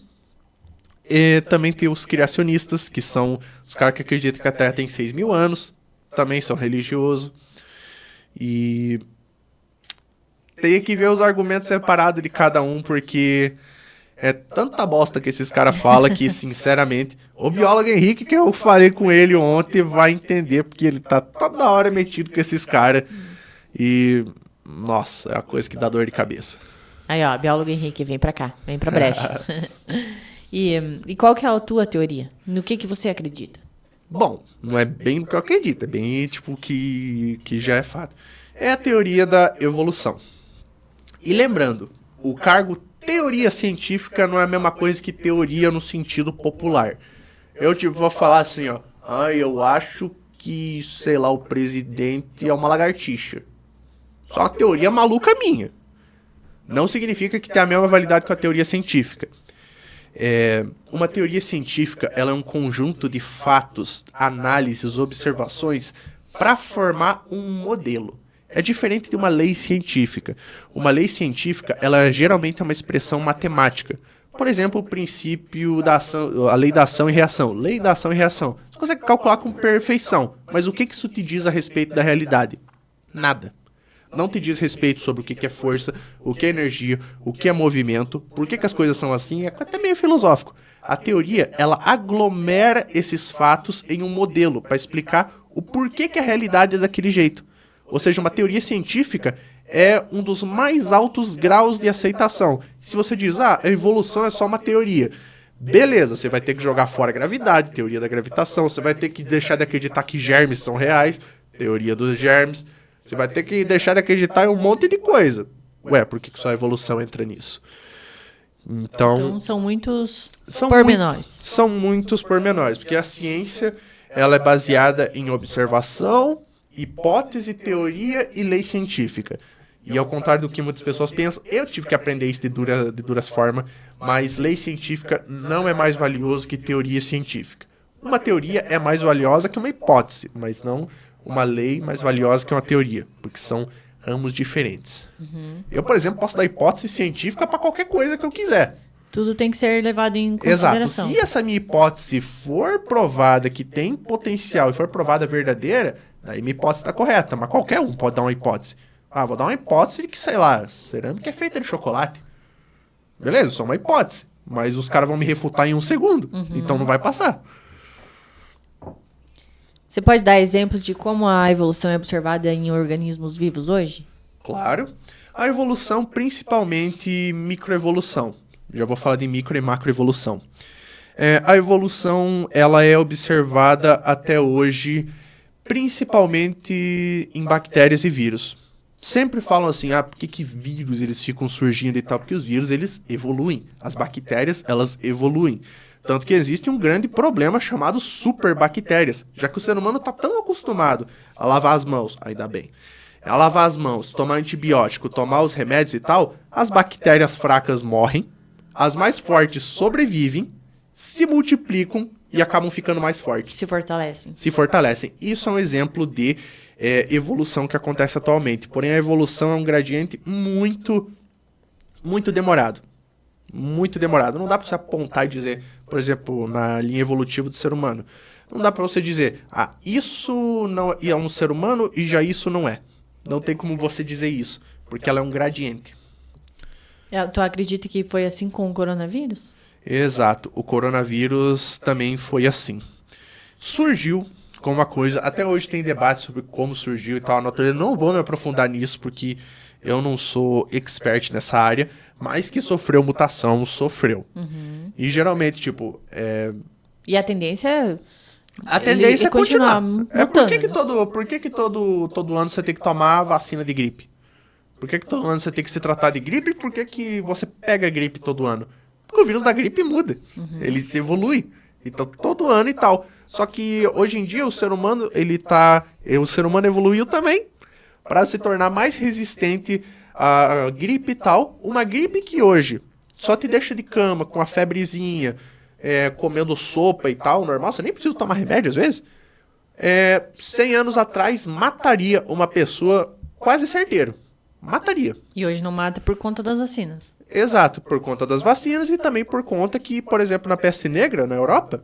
S2: também tem os criacionistas, que são os caras que acreditam que a Terra tem 6 mil anos, também são religiosos. E tem que ver os argumentos separados de cada um, porque é tanta bosta que esses caras falam que, sinceramente, o biólogo Henrique, que eu falei com ele ontem, vai entender, porque ele tá toda hora metido com esses caras. E, nossa, é uma coisa que dá dor de cabeça.
S1: Aí, ó, biólogo Henrique, vem pra cá, vem pra brecha. E qual que é a tua teoria? No que você acredita?
S2: Bom, não é bem o que eu acredito, é bem, tipo, que já é fato. É a teoria da evolução. E lembrando, o cargo teoria científica não é a mesma coisa que teoria no sentido popular. Eu, tipo, vou falar assim, ó. Eu acho que, sei lá, o presidente é uma lagartixa. Só uma teoria maluca minha. Não significa que tem a mesma validade que a teoria científica. Uma teoria científica, ela é um conjunto de fatos, análises, observações para formar um modelo. É diferente de uma lei científica. Uma lei científica, ela geralmente é uma expressão matemática. Por exemplo, o princípio da ação, a lei da ação e reação. Lei da ação e reação. Você consegue calcular com perfeição. Mas o que isso te diz a respeito da realidade? Nada. Não te diz respeito sobre o que é força, o que é energia, o que é movimento, por que as coisas são assim, é até meio filosófico. A teoria, ela aglomera esses fatos em um modelo para explicar o porquê que a realidade é daquele jeito. Ou seja, uma teoria científica é um dos mais altos graus de aceitação. Se você diz, a evolução é só uma teoria, beleza, você vai ter que jogar fora a gravidade, teoria da gravitação, você vai ter que deixar de acreditar que germes são reais, teoria dos germes, você vai ter que deixar de acreditar em um monte de coisa. Ué, por que só a evolução entra nisso? Então
S1: são muitos pormenores.
S2: São muitos pormenores, porque a ciência, ela é baseada em observação, hipótese, teoria e lei científica. E ao contrário do que muitas pessoas pensam, eu tive que aprender isso de duras formas, mas lei científica não é mais valioso que teoria científica. Uma teoria é mais valiosa que uma hipótese, mas não uma lei mais valiosa que uma teoria, porque são ramos diferentes. Eu, por exemplo, posso dar hipótese científica para qualquer coisa que eu quiser.
S1: Tudo tem que ser levado em consideração.
S2: Exato. Se essa minha hipótese for provada que tem potencial e for provada verdadeira, daí minha hipótese está correta, mas qualquer um pode dar uma hipótese. Vou dar uma hipótese de que, sei lá, cerâmica é feita de chocolate. Beleza, só uma hipótese. Mas os caras vão me refutar em 1 segundo. Então não vai passar.
S1: Você pode dar exemplos de como a evolução é observada em organismos vivos hoje?
S2: Claro. A evolução, principalmente microevolução. Já vou falar de micro e macroevolução. A evolução, ela é observada até hoje, principalmente em bactérias e vírus. Sempre falam assim, por que vírus eles ficam surgindo e tal? Porque os vírus, eles evoluem. As bactérias, elas evoluem. Tanto que existe um grande problema chamado superbactérias, já que o ser humano está tão acostumado a lavar as mãos, ainda bem, a lavar as mãos, tomar antibiótico, tomar os remédios e tal, as bactérias fracas morrem, as mais fortes sobrevivem, se multiplicam e acabam ficando mais fortes.
S1: Se fortalecem.
S2: Isso é um exemplo de evolução que acontece atualmente. Porém, a evolução é um gradiente muito, muito demorado. Muito demorado. Não dá para você apontar e dizer, por exemplo, na linha evolutiva do ser humano. Não dá para você dizer, isso não é um ser humano e já isso não é. Não tem como você dizer isso, porque ela é um gradiente.
S1: Tu acredita que foi assim com o coronavírus?
S2: Exato, o coronavírus também foi assim. Surgiu como uma coisa, até hoje tem debate sobre como surgiu e tal, a natureza, não vou me aprofundar nisso porque eu não sou expert nessa área, mas que sofreu mutação, sofreu. E geralmente, tipo,
S1: E a tendência é...
S2: a tendência é continuar.
S1: Mutando,
S2: Por que todo ano você tem que tomar a vacina de gripe? Por que todo ano você tem que se tratar de gripe? Por que você pega gripe todo ano? Porque o vírus da gripe muda. Ele se evolui. Então, todo ano e tal. Só que, hoje em dia, o ser humano evoluiu também para se tornar mais resistente à gripe e tal. Uma gripe que hoje só te deixa de cama com a febrezinha, comendo sopa e tal, normal. Você nem precisa tomar remédio, às vezes. 100 anos atrás, mataria uma pessoa quase certeiro. Mataria.
S1: E hoje não mata por conta das vacinas.
S2: Exato, por conta das vacinas e também por conta que, por exemplo, na peste negra, na Europa,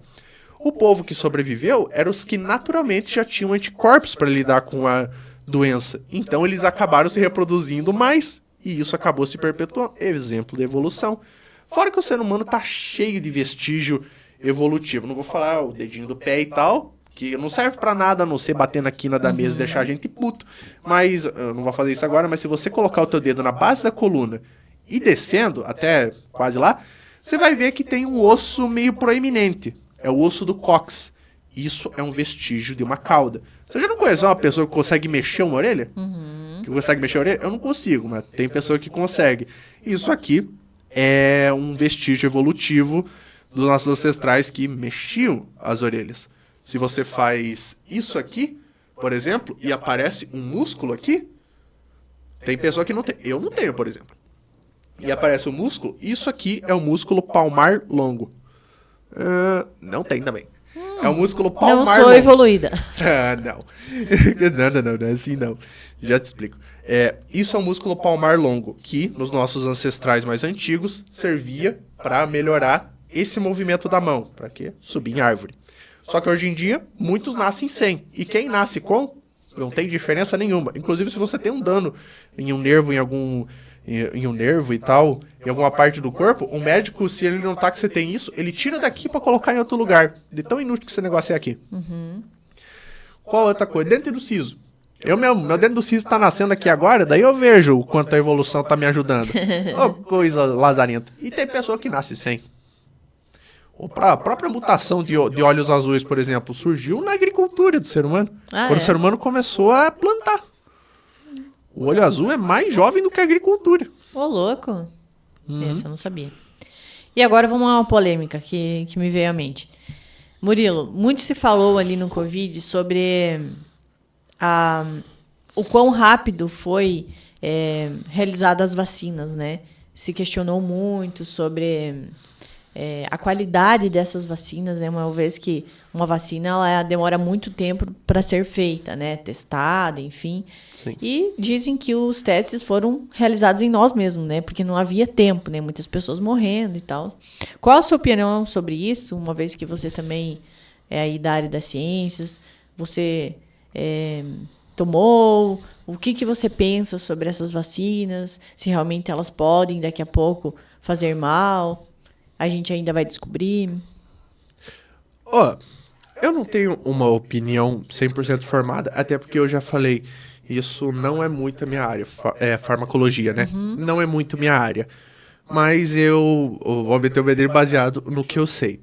S2: o povo que sobreviveu eram os que naturalmente já tinham anticorpos para lidar com a doença. Então eles acabaram se reproduzindo mais e isso acabou se perpetuando. Exemplo de evolução. Fora que o ser humano tá cheio de vestígio evolutivo. Não vou falar o dedinho do pé e tal, que não serve pra nada a não ser bater na quina da mesa e deixar a gente puto. Mas, eu não vou fazer isso agora, mas se você colocar o teu dedo na base da coluna e descendo até quase lá, você vai ver que tem um osso meio proeminente. É o osso do cóccix. Isso é um vestígio de uma cauda. Você já não conhece uma pessoa que consegue mexer uma orelha? Que consegue mexer a orelha? Eu não consigo, mas tem pessoa que consegue. Isso aqui é um vestígio evolutivo dos nossos ancestrais que mexiam as orelhas. Se você faz isso aqui, por exemplo, e aparece um músculo aqui, tem pessoa que não tem. Eu não tenho, por exemplo. E aparece o músculo, isso aqui é o músculo palmar longo. Não tem também. É o músculo palmar longo.
S1: Não sou evoluída.
S2: Não. Não é assim não. Já te explico. Isso é o músculo palmar longo, que nos nossos ancestrais mais antigos servia para melhorar esse movimento da mão. Para quê? Subir em árvore. Só que hoje em dia, muitos nascem sem. E quem nasce com, não tem diferença nenhuma. Inclusive, se você tem um dano em um nervo, em um nervo e tal, em alguma parte do corpo, o médico, se ele notar que você tem isso, ele tira daqui pra colocar em outro lugar. De tão inútil que esse negócio é aqui. Qual outra coisa? Dente do siso. Meu dente do siso tá nascendo aqui agora, daí eu vejo o quanto a evolução tá me ajudando. Oh, coisa lazarenta. E tem pessoa que nasce sem. A própria mutação de olhos azuis, por exemplo, surgiu na agricultura do ser humano. Quando o ser humano começou a plantar. O olho azul é mais jovem do que a agricultura.
S1: Ô, louco. Essa eu não sabia. E agora vamos a uma polêmica que me veio à mente. Murilo, muito se falou ali no Covid sobre o quão rápido foi realizada as vacinas, né? Se questionou muito sobre a qualidade dessas vacinas, né? Uma vez que uma vacina ela demora muito tempo para ser feita, né? Testada, enfim.
S2: Sim.
S1: E dizem que os testes foram realizados em nós mesmos, né? Porque não havia tempo, né? Muitas pessoas morrendo e tal. Qual a sua opinião sobre isso? Uma vez que você também é aí da área das ciências, você tomou, o que você pensa sobre essas vacinas? Se realmente elas podem, daqui a pouco, fazer mal? A gente ainda vai descobrir.
S2: Eu não tenho uma opinião 100% formada, até porque eu já falei, isso não é muito a minha área, farmacologia, né? Não é muito minha área. Mas eu vou meter o bedelho baseado no que eu sei.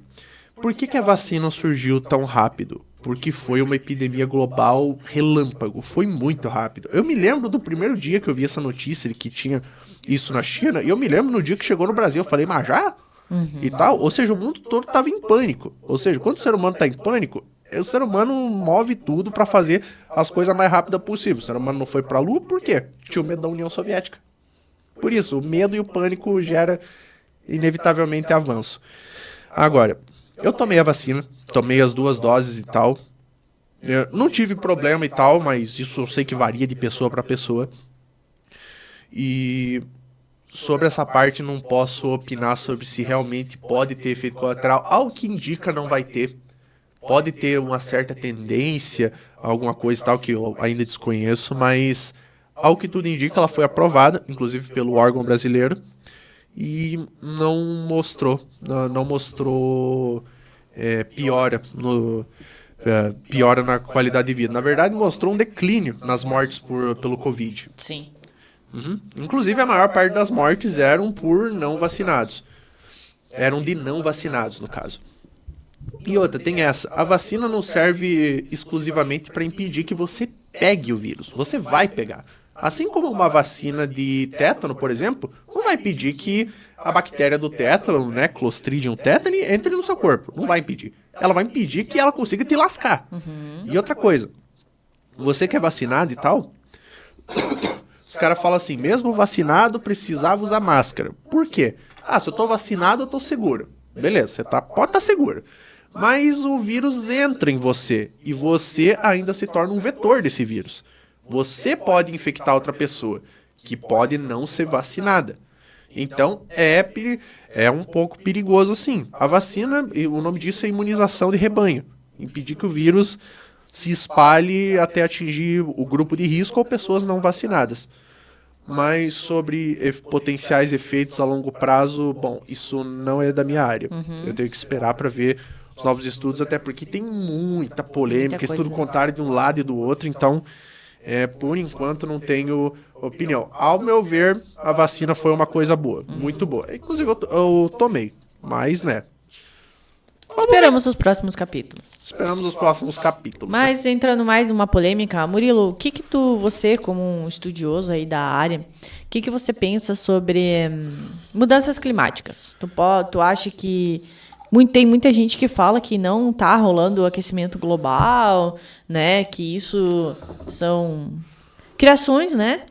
S2: Por que a vacina surgiu tão rápido? Porque foi uma epidemia global relâmpago, foi muito rápido. Eu me lembro do primeiro dia que eu vi essa notícia de que tinha isso na China, e eu me lembro no dia que chegou no Brasil, eu falei, mas já? E tal, ou seja, o mundo todo estava em pânico. Ou seja, quando o ser humano está em pânico, o ser humano move tudo para fazer as coisas mais rápidas possível. O ser humano não foi para a Lua, por quê? Tinha o medo da União Soviética. Por isso, o medo e o pânico gera inevitavelmente avanço. Agora, eu tomei a vacina, tomei as 2 doses e tal. Eu não tive problema e tal, mas isso eu sei que varia de pessoa para pessoa. E sobre essa parte não posso opinar sobre se realmente pode ter efeito colateral. Ao que indica não vai ter. Pode ter uma certa tendência, alguma coisa e tal que eu ainda desconheço, mas ao que tudo indica ela foi aprovada, inclusive pelo órgão brasileiro. e não mostrou piora na qualidade de vida. Na verdade, mostrou um declínio nas mortes pelo Covid.
S1: Sim.
S2: Inclusive, a maior parte das mortes eram por não vacinados. Eram de não vacinados, no caso. E outra, tem essa. A vacina não serve exclusivamente para impedir que você pegue o vírus. Você vai pegar. Assim como uma vacina de tétano, por exemplo, não vai impedir que a bactéria do tétano, né, Clostridium tetani, entre no seu corpo. Não vai impedir. Ela vai impedir que ela consiga te lascar. E outra coisa, você que é vacinado e tal, os caras falam assim, mesmo vacinado precisava usar máscara. Por quê? Se eu tô vacinado, eu tô seguro. Beleza, você pode estar seguro. Mas o vírus entra em você e você ainda se torna um vetor desse vírus. Você pode infectar outra pessoa que pode não ser vacinada. Então, é um pouco perigoso sim. A vacina, o nome disso é imunização de rebanho. Impedir que o vírus se espalhe até atingir o grupo de risco ou pessoas não vacinadas. Mas sobre potenciais efeitos a longo prazo, bom, isso não é da minha área. Eu tenho que esperar para ver os novos estudos, até porque tem muita polêmica, estudo contrário de um lado e do outro, então, por enquanto, não tenho opinião. Ao meu ver, a vacina foi uma coisa boa, muito boa. Inclusive, eu tomei, mas, né...
S1: Esperamos os próximos capítulos.
S2: Esperamos os próximos capítulos.
S1: Mas, entrando mais numa polêmica, Murilo, o que você, como um estudioso aí da área, o que você pensa sobre mudanças climáticas? Tu acha que... Tem muita gente que fala que não está rolando o aquecimento global, né? Que isso são criações, né?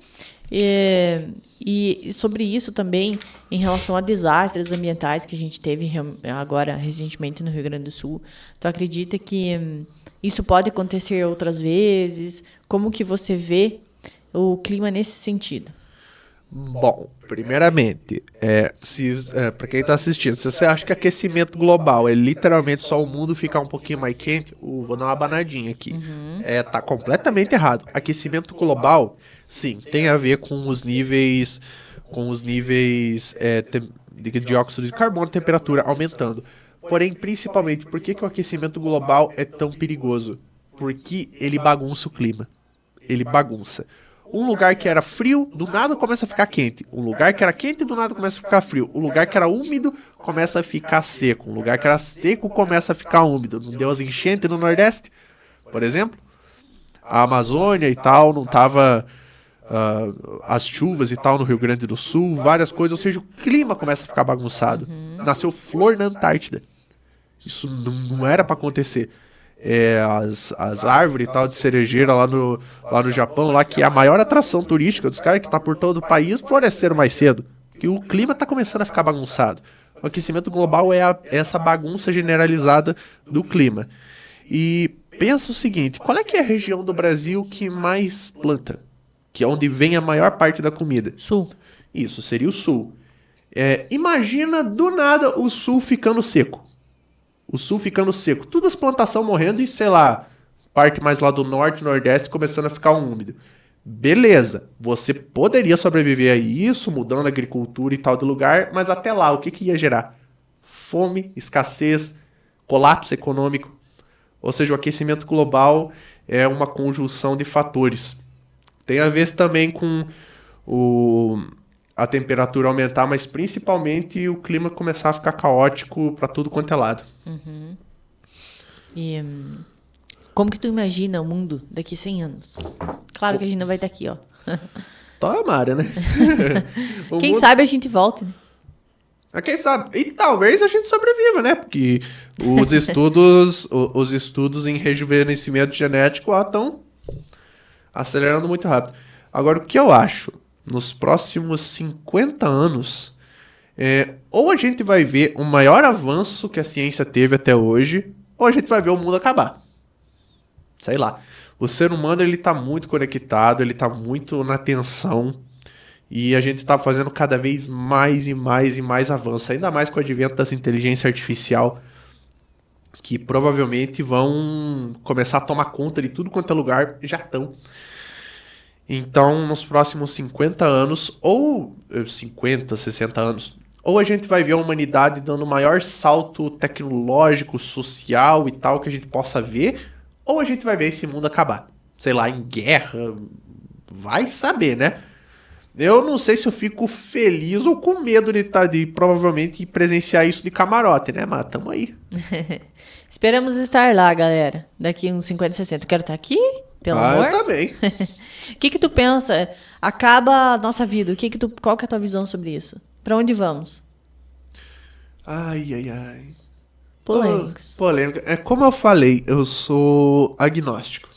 S1: E sobre isso também, em relação a desastres ambientais que a gente teve agora, recentemente, no Rio Grande do Sul, tu acredita que isso pode acontecer outras vezes? Como que você vê o clima nesse sentido?
S2: Bom, primeiramente, para quem está assistindo, se você acha que aquecimento global é literalmente só o mundo ficar um pouquinho mais quente, vou dar uma abanadinha aqui. Tá completamente errado. Aquecimento global, sim, tem a ver com os níveis de dióxido de carbono e temperatura aumentando. Porém, principalmente, por que o aquecimento global é tão perigoso? Porque ele bagunça o clima. Ele bagunça. Um lugar que era frio, do nada começa a ficar quente. Um lugar que era quente, do nada começa a ficar frio. Um lugar que era úmido, começa a ficar seco. Um lugar que era seco, começa a ficar úmido. Não deu as enchentes no Nordeste, por exemplo? A Amazônia e tal, não tava... as chuvas e tal no Rio Grande do Sul, várias coisas. Ou seja, o clima começa a ficar bagunçado. Nasceu flor na Antártida. Isso não era para acontecer. As árvores e tal de cerejeira lá no Japão, lá que é a maior atração turística dos caras, que tá por todo o país, floresceram mais cedo. Porque o clima tá começando a ficar bagunçado. O aquecimento global é essa bagunça generalizada do clima. E pensa o seguinte, qual é que é a região do Brasil que mais planta? Que é onde vem a maior parte da comida?
S1: Sul.
S2: Isso, seria o sul. Imagina do nada o sul ficando seco. O sul ficando seco. Todas as plantações morrendo e, sei lá, parte mais lá do norte, nordeste, começando a ficar úmido. Beleza, você poderia sobreviver a isso, mudando a agricultura e tal do lugar, mas até lá, o que ia gerar? Fome, escassez, colapso econômico. Ou seja, o aquecimento global é uma conjunção de fatores. Tem a ver também com a temperatura aumentar, mas principalmente o clima começar a ficar caótico para tudo quanto é lado.
S1: E como que tu imagina o mundo daqui 100 anos? Claro que a gente não vai estar aqui, ó.
S2: Tomara, né?
S1: Quem sabe a gente volta, né?
S2: Quem sabe? E talvez a gente sobreviva, né? Porque os estudos em rejuvenescimento genético estão acelerando muito rápido. Agora, o que eu acho? Nos próximos 50 anos, ou a gente vai ver o maior avanço que a ciência teve até hoje, ou a gente vai ver o mundo acabar. Sei lá. O ser humano, ele tá muito conectado, ele tá muito na tensão, e a gente tá fazendo cada vez mais e mais e mais avanço, ainda mais com o advento dessa inteligência artificial, que provavelmente vão começar a tomar conta de tudo quanto é lugar, já estão. Então, nos próximos 50 anos, ou 50, 60 anos, ou a gente vai ver a humanidade dando o maior salto tecnológico, social e tal que a gente possa ver, ou a gente vai ver esse mundo acabar. Sei lá, em guerra, vai saber, né? Eu não sei se eu fico feliz ou com medo de provavelmente presenciar isso de camarote, né? Mas tamo aí.
S1: Esperamos estar lá, galera. Daqui uns 50, 60. Quero estar aqui, pelo amor.
S2: Eu também.
S1: O que tu pensa? Acaba a nossa vida. Qual que é a tua visão sobre isso? Pra onde vamos?
S2: Ai.
S1: Polêmicos.
S2: Polêmica. Como eu falei, eu sou agnóstico.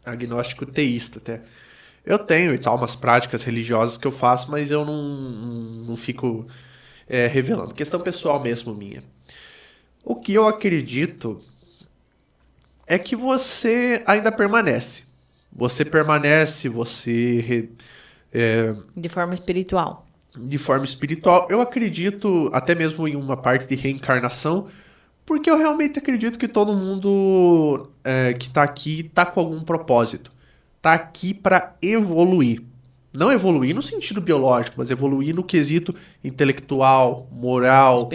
S2: Agnóstico teísta até. Eu tenho e tal umas práticas religiosas que eu faço, mas eu não fico revelando. Questão pessoal mesmo minha. O que eu acredito é que você ainda permanece. Você permanece,
S1: De forma espiritual.
S2: de forma espiritual. Eu acredito até mesmo em uma parte de reencarnação, porque eu realmente acredito que todo mundo que tá aqui tá com algum propósito. Tá aqui para evoluir. Não evoluir no sentido biológico, mas evoluir no quesito intelectual, moral,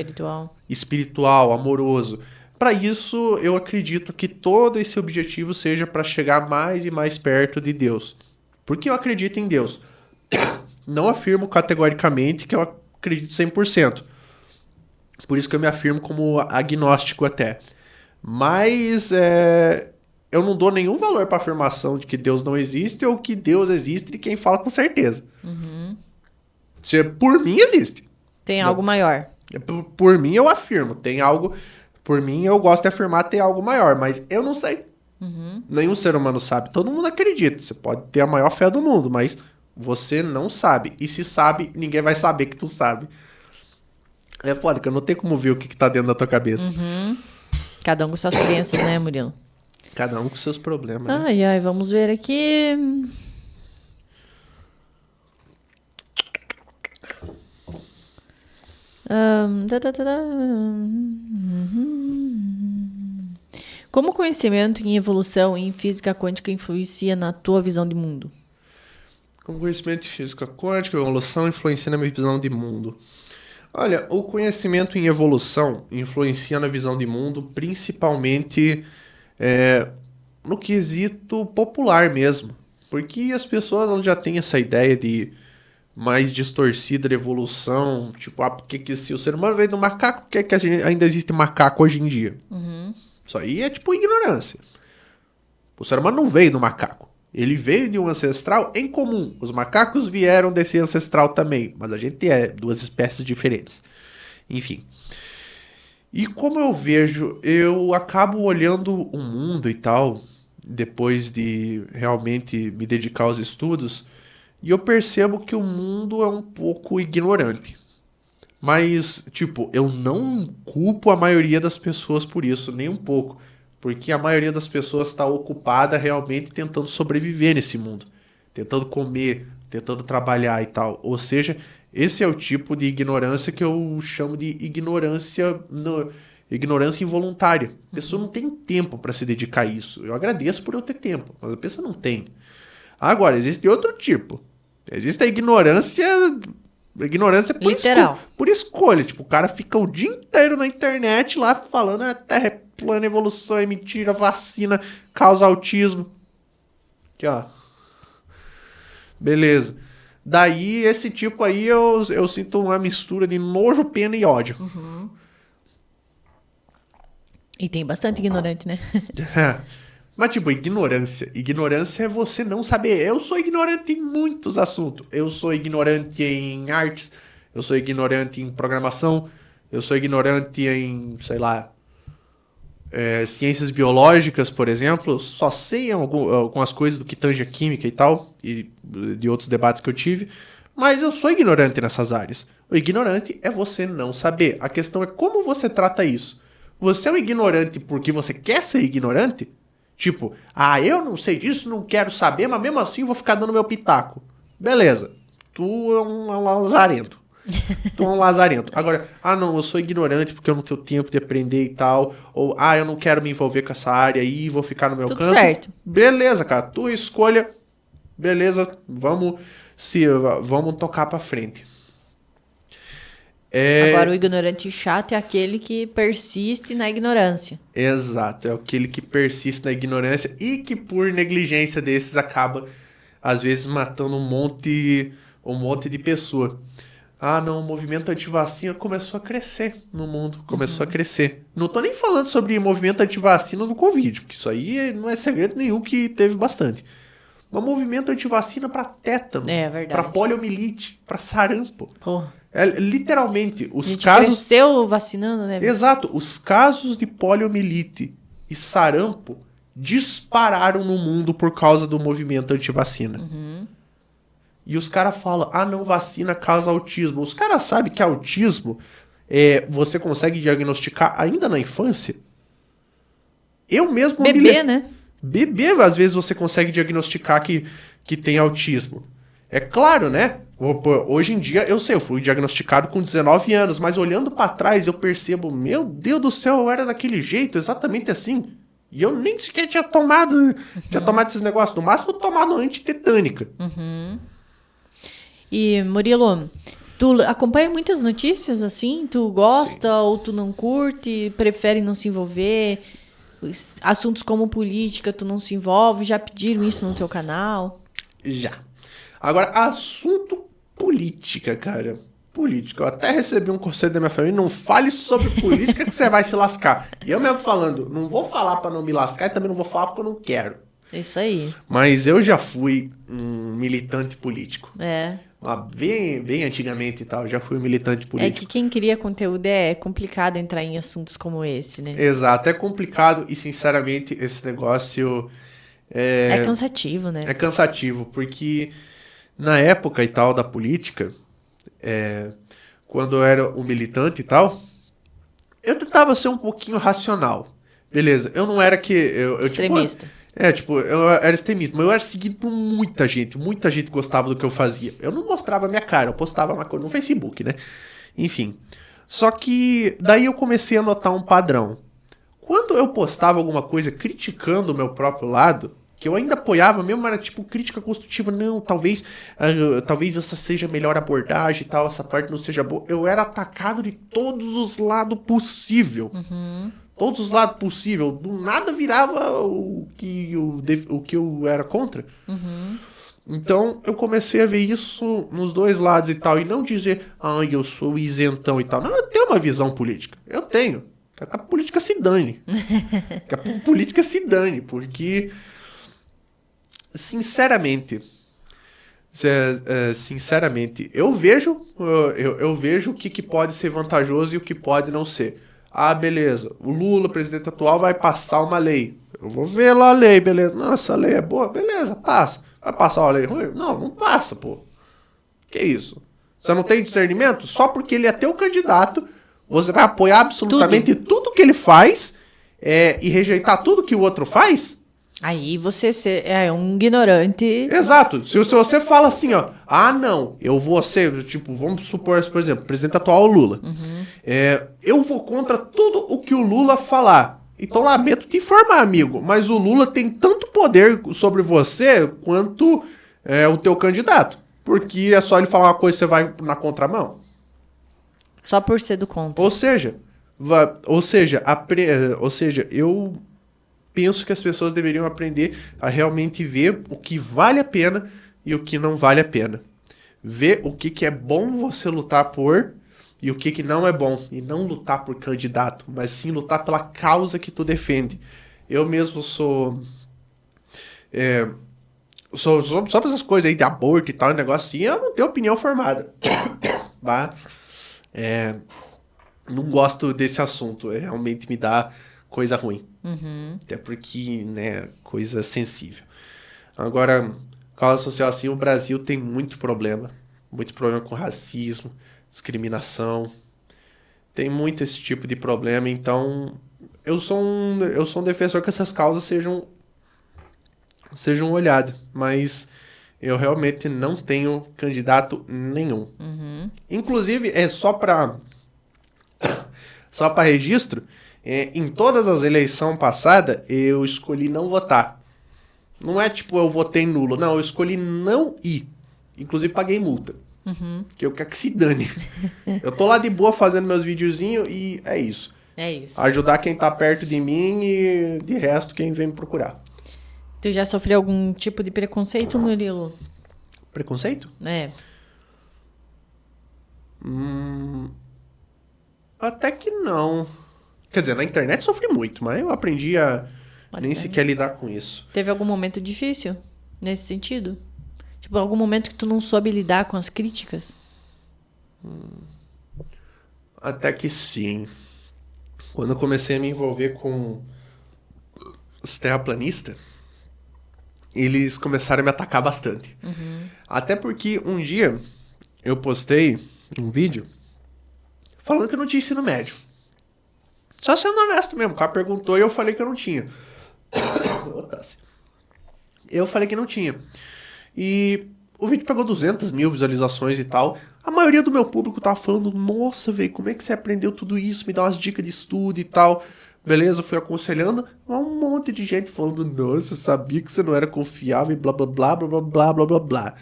S2: espiritual, amoroso. Para isso, eu acredito que todo esse objetivo seja para chegar mais e mais perto de Deus. Porque eu acredito em Deus. Não afirmo categoricamente que eu acredito 100%. Por isso que eu me afirmo como agnóstico até. Mas eu não dou nenhum valor para a afirmação de que Deus não existe ou que Deus existe de quem fala com certeza.
S1: Uhum.
S2: Por mim, existe.
S1: Tem algo maior.
S2: Por mim, eu afirmo. Tem algo... Por mim, eu gosto de afirmar ter algo maior, mas eu não sei.
S1: Uhum.
S2: Nenhum ser humano sabe. Todo mundo acredita. Você pode ter a maior fé do mundo, mas você não sabe. E se sabe, ninguém vai saber que tu sabe. É foda, que eu não tenho como ver o que tá dentro da tua cabeça.
S1: Uhum. Cada um com suas crenças, né, Murilo?
S2: Cada um com seus problemas. Né?
S1: Ai, vamos ver aqui. Como o conhecimento em evolução e em física quântica influencia na tua visão de mundo?
S2: Como conhecimento de física quântica, evolução influencia na minha visão de mundo. Olha, o conhecimento em evolução influencia na visão de mundo, principalmente no quesito popular mesmo. Porque as pessoas elas já têm essa ideia de mais distorcida de evolução. Tipo, porque que se o ser humano veio do macaco, por que ainda existe macaco hoje em dia?
S1: Uhum.
S2: Isso aí é tipo ignorância. O ser humano não veio do macaco. Ele veio de um ancestral em comum. Os macacos vieram desse ancestral também. Mas a gente é duas espécies diferentes. Enfim. E como eu vejo, eu acabo olhando o mundo e tal, depois de realmente me dedicar aos estudos, e eu percebo que o mundo é um pouco ignorante. Mas, tipo, eu não culpo a maioria das pessoas por isso, nem um pouco. Porque a maioria das pessoas está ocupada realmente tentando sobreviver nesse mundo. Tentando comer, tentando trabalhar e tal. Ou seja, esse é o tipo de ignorância que eu chamo de ignorância involuntária. A pessoa não tem tempo para se dedicar a isso. Eu agradeço por eu ter tempo, mas a pessoa não tem. Agora, existe outro tipo. Existe a ignorância por escolha. Tipo, o cara fica o dia inteiro na internet lá falando a Terra é plana, evolução é mentira, vacina causa autismo. Aqui, ó. Beleza. Daí, esse tipo aí, eu sinto uma mistura de nojo, pena e ódio.
S1: Uhum. E tem bastante ignorante, né?
S2: Mas, tipo, ignorância. Ignorância é você não saber. Eu sou ignorante em muitos assuntos. Eu sou ignorante em artes. Eu sou ignorante em programação. Eu sou ignorante em, sei lá, ciências biológicas, por exemplo. Só sei algumas coisas do que tange a química e tal. E de outros debates que eu tive. Mas eu sou ignorante nessas áreas. O ignorante é você não saber. A questão é como você trata isso. Você é um ignorante porque você quer ser ignorante? Tipo, eu não sei disso, não quero saber, mas mesmo assim vou ficar dando meu pitaco. Beleza. Tu é um lazarento. Tu é um lazarento. Agora, não, eu sou ignorante porque eu não tenho tempo de aprender e tal. Ou, eu não quero me envolver com essa área aí, vou ficar no meu
S1: Tudo
S2: canto.
S1: certo.
S2: Beleza, cara. Tua escolha. Beleza, vamos tocar pra frente.
S1: Agora, o ignorante chato é aquele que persiste na ignorância.
S2: Exato, é aquele que persiste na ignorância e que por negligência desses acaba, às vezes, matando um monte de pessoa. Ah, não, o movimento antivacina começou a crescer no mundo, começou a crescer. Não tô nem falando sobre movimento antivacina no Covid, porque isso aí não é segredo nenhum que teve bastante. Mas movimento antivacina pra tétano,
S1: É verdade.
S2: pra poliomielite, pra sarampo.
S1: Porra.
S2: Literalmente,
S1: A
S2: os
S1: gente
S2: casos...
S1: cresceu vacinando, né?
S2: Exato, os casos de poliomielite e sarampo dispararam no mundo por causa do movimento antivacina. E os caras falam, não, vacina causa autismo. Os caras sabem que autismo você consegue diagnosticar ainda na infância. Eu mesmo...
S1: Bebê, né?
S2: Bebê, às vezes, você consegue diagnosticar que tem autismo. É claro, né? Hoje em dia, eu sei, eu fui diagnosticado com 19 anos, mas olhando pra trás eu percebo, meu Deus do céu, eu era daquele jeito, exatamente assim. E eu nem sequer tinha tomado esses negócios, no máximo tomado antitetânica.
S1: E, Murilo, tu acompanha muitas notícias assim? Tu gosta ou tu não curte? Prefere não se envolver? Assuntos como política, tu não se envolve? Já pediram isso no teu canal?
S2: Já. Agora, assunto política, cara. Política. Eu até recebi um conselho da minha família, não fale sobre política que você vai se lascar. E eu mesmo falando, não vou falar pra não me lascar e também não vou falar porque eu não quero.
S1: Isso aí.
S2: Mas eu já fui um militante político. Bem antigamente e tal, já fui um militante político.
S1: É que quem cria conteúdo é complicado entrar em assuntos como esse, né?
S2: Exato, é complicado e sinceramente esse negócio...
S1: É cansativo, né?
S2: É cansativo, porque na época e tal da política, quando eu era um militante e tal, eu tentava ser um pouquinho racional. Beleza, eu não era que...
S1: Extremista.
S2: Eu era extremista, mas eu era seguido por muita gente gostava do que eu fazia. Eu não mostrava a minha cara, eu postava uma coisa no Facebook, né? Enfim, só que daí eu comecei a notar um padrão. Quando eu postava alguma coisa criticando o meu próprio lado, que eu ainda apoiava mesmo, era tipo crítica construtiva, não, talvez essa seja a melhor abordagem e tal, essa parte não seja boa. Eu era atacado de todos os lados possível. Todos os lados possível. Do nada virava o que eu era contra. Então eu comecei a ver isso nos dois lados e tal. E não dizer, eu sou isentão e tal. Não, eu tenho uma visão política. Eu tenho. Que a política se dane. Que a política se dane. Porque, sinceramente, eu vejo o que pode ser vantajoso e o que pode não ser. Beleza, o Lula, presidente atual, vai passar uma lei. Eu vou ver lá a lei, beleza. Não, essa lei é boa, beleza, passa. Vai passar uma lei ruim? Não passa, pô. Que isso? Você não tem discernimento? Só porque ele é teu candidato, você vai apoiar absolutamente tudo que ele faz e rejeitar tudo que o outro faz?
S1: Aí você é um ignorante.
S2: Exato. Se você fala assim, não, eu vou ser, tipo, vamos supor, por exemplo, o presidente atual é o Lula. Eu vou contra tudo o que o Lula falar. Então, lamento te informar, amigo, mas o Lula tem tanto poder sobre você quanto o teu candidato. Porque é só ele falar uma coisa e você vai na contramão.
S1: Só por ser do contra.
S2: Ou seja, eu penso que as pessoas deveriam aprender a realmente ver o que vale a pena e o que não vale a pena. Ver o que é bom você lutar por e o que não é bom. E não lutar por candidato, mas sim lutar pela causa que tu defende. Eu mesmo sou sobre essas coisas aí de aborto e tal, negócio assim, eu não tenho opinião formada. Tá? Não gosto desse assunto. Realmente me dá coisa ruim. Até porque, né, coisa sensível. Agora, causa social assim, o Brasil tem muito problema com racismo, discriminação, tem muito esse tipo de problema, então eu sou um defensor que essas causas sejam olhadas, mas eu realmente não tenho candidato nenhum. Inclusive, só para registro, em todas as eleições passadas, eu escolhi não votar. Não é tipo eu votei nulo. Não, eu escolhi não ir. Inclusive paguei multa. Que eu quero que se dane. Eu tô lá de boa fazendo meus videozinhos e é isso.
S1: É isso.
S2: Ajudar quem tá perto de mim e de resto quem vem me procurar.
S1: Tu já sofreu algum tipo de preconceito, Murilo?
S2: Preconceito?
S1: É.
S2: Até que não. Quer dizer, na internet sofri muito, mas eu aprendi a nem sequer lidar com isso.
S1: Teve algum momento difícil nesse sentido? Tipo, algum momento que tu não soube lidar com as críticas?
S2: Até que sim. Quando eu comecei a me envolver com os terraplanistas, eles começaram a me atacar bastante. Até porque um dia eu postei um vídeo falando que eu não tinha ensino médio. Só sendo honesto mesmo. O cara perguntou e eu falei que eu não tinha. Eu falei que não tinha. E o vídeo pegou 200 mil visualizações e tal. A maioria do meu público tava falando, nossa, velho, como é que você aprendeu tudo isso? Me dá umas dicas de estudo e tal. Beleza, fui aconselhando. Um monte de gente falando, nossa, eu sabia que você não era confiável e blá, blá, blá, blá, blá, blá, blá, blá, blá.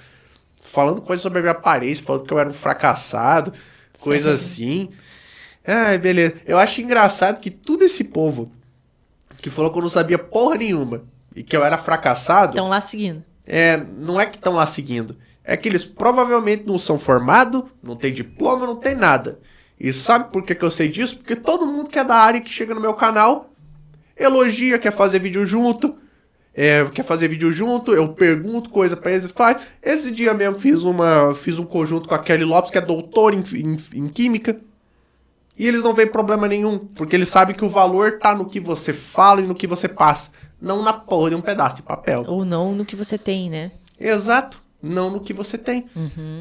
S2: Falando coisas sobre a minha aparência, falando que eu era um fracassado, coisa assim. Ai, beleza. Eu acho engraçado que todo esse povo que falou que eu não sabia porra nenhuma e que eu era fracassado...
S1: Estão lá seguindo.
S2: Não é que estão lá seguindo. É que eles provavelmente não são formados, não tem diploma, não tem nada. E sabe por que eu sei disso? Porque todo mundo que é da área que chega no meu canal elogia, quer fazer vídeo junto. Eu pergunto coisa pra eles, faz. Esse dia mesmo fiz um conjunto com a Kelly Lopes, que é doutora em química. E eles não veem problema nenhum, porque eles sabem que o valor tá no que você fala e no que você passa, não na porra de um pedaço de papel.
S1: Ou não no que você tem, né?
S2: Exato, não no que você tem.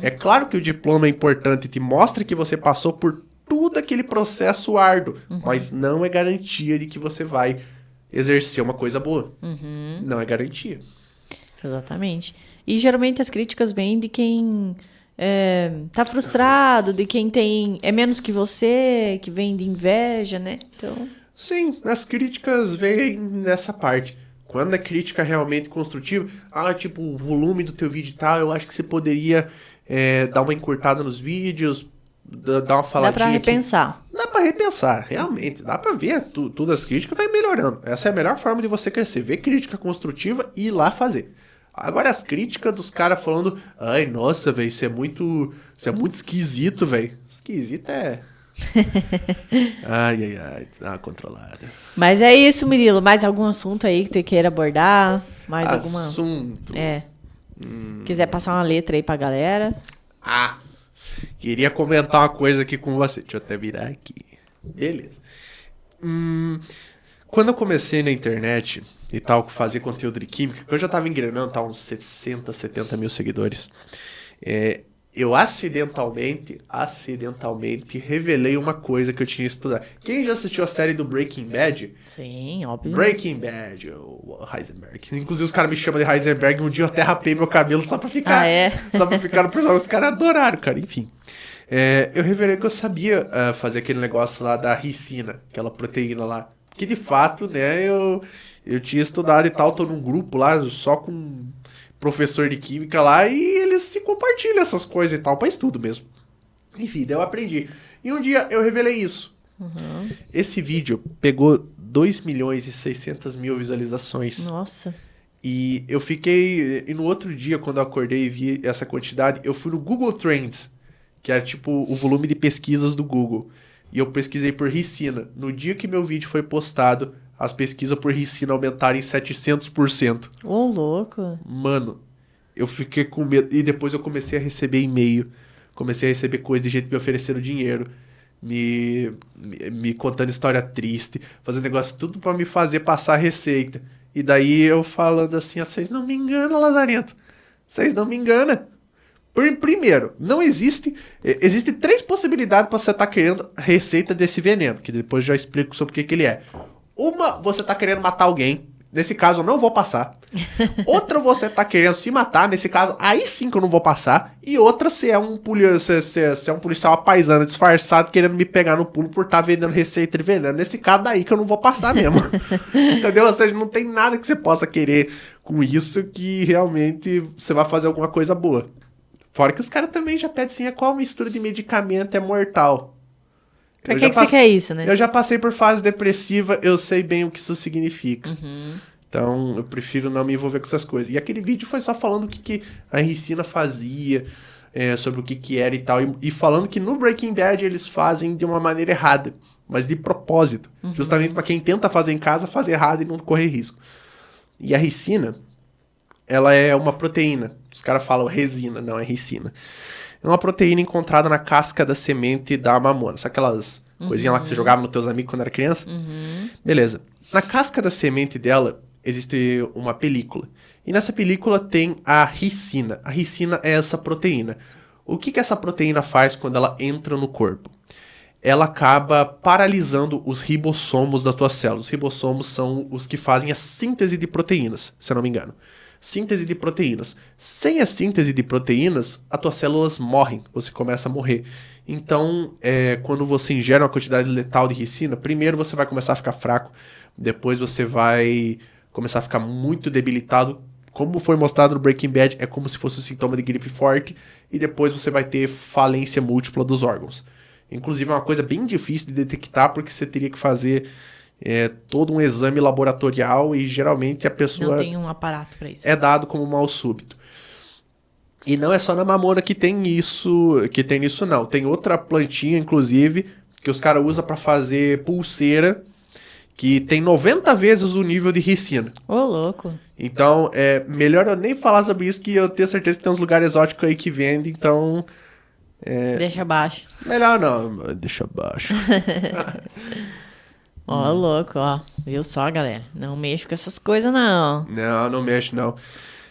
S2: É claro que o diploma é importante, te mostra que você passou por todo aquele processo árduo, mas não é garantia de que você vai exercer uma coisa boa. Não é garantia.
S1: Exatamente. E geralmente as críticas vêm de quem tá frustrado, de quem é menos que você, que vem de inveja, né? Então...
S2: Sim, as críticas vêm nessa parte. Quando é crítica realmente construtiva, tipo, o volume do teu vídeo e tal, eu acho que você poderia dar uma encurtada nos vídeos, dar uma faladinha.
S1: Dá pra repensar.
S2: Dá pra repensar, realmente. Dá pra ver tudo as críticas, vai melhorando. Essa é a melhor forma de você crescer. Ver crítica construtiva e ir lá fazer. Agora as críticas dos caras falando, ai, nossa, velho, isso é muito esquisito, velho. Esquisito é... ai, dá uma controlada.
S1: Mas é isso, Murilo. Mais algum assunto aí que tu queira abordar? Mais alguma...
S2: Assunto?
S1: Quiser passar uma letra aí pra galera?
S2: Queria comentar uma coisa aqui com você. Deixa eu até virar aqui. Beleza. Quando eu comecei na internet e tal, fazer conteúdo de química, que eu já tava engrenando, tá, uns 60, 70 mil seguidores, eu acidentalmente revelei uma coisa que eu tinha estudado. Quem já assistiu a série do Breaking Bad?
S1: Sim, óbvio.
S2: Breaking Bad, o Heisenberg. Inclusive os caras me chamam de Heisenberg. Um dia eu até rapei meu cabelo só pra ficar... Só pra ficar no personagem. Os caras adoraram, cara. Enfim. Eu revelei que eu sabia fazer aquele negócio lá da ricina, aquela proteína lá. Que de fato, né, eu tinha estudado e tal. Tô num grupo lá só com professor de química lá e eles se compartilham essas coisas e tal pra estudo mesmo. Enfim, daí eu aprendi. E um dia eu revelei isso. Esse vídeo pegou 2.600.000 visualizações.
S1: Nossa.
S2: E eu fiquei... E no outro dia, quando eu acordei e vi essa quantidade, eu fui no Google Trends, que era tipo o volume de pesquisas do Google. E eu pesquisei por ricina. No dia que meu vídeo foi postado, as pesquisas por ricina aumentaram em 700%.
S1: Ô, louco.
S2: Mano, eu fiquei com medo. E depois eu comecei a receber e-mail. Comecei a receber coisa de gente me oferecendo dinheiro. Me contando história triste. Fazendo negócio tudo pra me fazer passar a receita. E daí eu falando assim, vocês não me enganam, Lazarento. Vocês não me enganam. Primeiro, não existe... Existem 3 possibilidades pra você estar querendo receita desse veneno. Que depois eu já explico sobre o que ele é. Uma, você tá querendo matar alguém. Nesse caso, eu não vou passar. Outra, você tá querendo se matar. Nesse caso, aí sim que eu não vou passar. E outra, você é um policial apaisano disfarçado querendo me pegar no pulo por estar vendendo receita de veneno. Nesse caso, daí que eu não vou passar mesmo. Entendeu? Ou seja, não tem nada que você possa querer com isso que realmente você vai fazer alguma coisa boa. Fora que os caras também já pedem assim, qual mistura de medicamento é mortal.
S1: Pra que você quer isso, né?
S2: Eu já passei por fase depressiva, eu sei bem o que isso significa.
S1: Uhum.
S2: Então, eu prefiro não me envolver com essas coisas. E aquele vídeo foi só falando o que a ricina fazia, sobre o que era e tal. E falando que no Breaking Bad eles fazem de uma maneira errada, mas de propósito.
S1: Uhum.
S2: Justamente para quem tenta fazer em casa, fazer errado e não correr risco. E a ricina, ela é uma proteína. Os caras falam resina, não é ricina. É uma proteína encontrada na casca da semente da mamona. Sabe aquelas coisinhas lá que você jogava nos teus amigos quando era criança?
S1: Uhum.
S2: Beleza. Na casca da semente dela existe uma película. E nessa película tem a ricina. A ricina é essa proteína. O que essa proteína faz quando ela entra no corpo? Ela acaba paralisando os ribossomos das tuas células. Os ribossomos são os que fazem a síntese de proteínas, se eu não me engano. Síntese de proteínas. Sem a síntese de proteínas, as tuas células morrem. Você começa a morrer. Então, quando você ingere uma quantidade letal de ricina, primeiro você vai começar a ficar fraco. Depois você vai começar a ficar muito debilitado. Como foi mostrado no Breaking Bad, é como se fosse um sintoma de gripe forte. E depois você vai ter falência múltipla dos órgãos. Inclusive é uma coisa bem difícil de detectar, porque você teria que fazer todo um exame laboratorial e geralmente a pessoa...
S1: Não tem um aparato pra isso.
S2: É dado como mal súbito. E não é só na mamona que tem isso não. Tem outra plantinha, inclusive, que os caras usam pra fazer pulseira, que tem 90 vezes o nível de ricina.
S1: Ô, louco.
S2: Então, é melhor eu nem falar sobre isso, que eu tenho certeza que tem uns lugares exóticos aí que vendem, então...
S1: Deixa abaixo.
S2: Melhor não, deixa abaixo.
S1: Ó, louco, ó. Viu só, galera? Não mexo com essas coisas, não.
S2: Não mexo, não.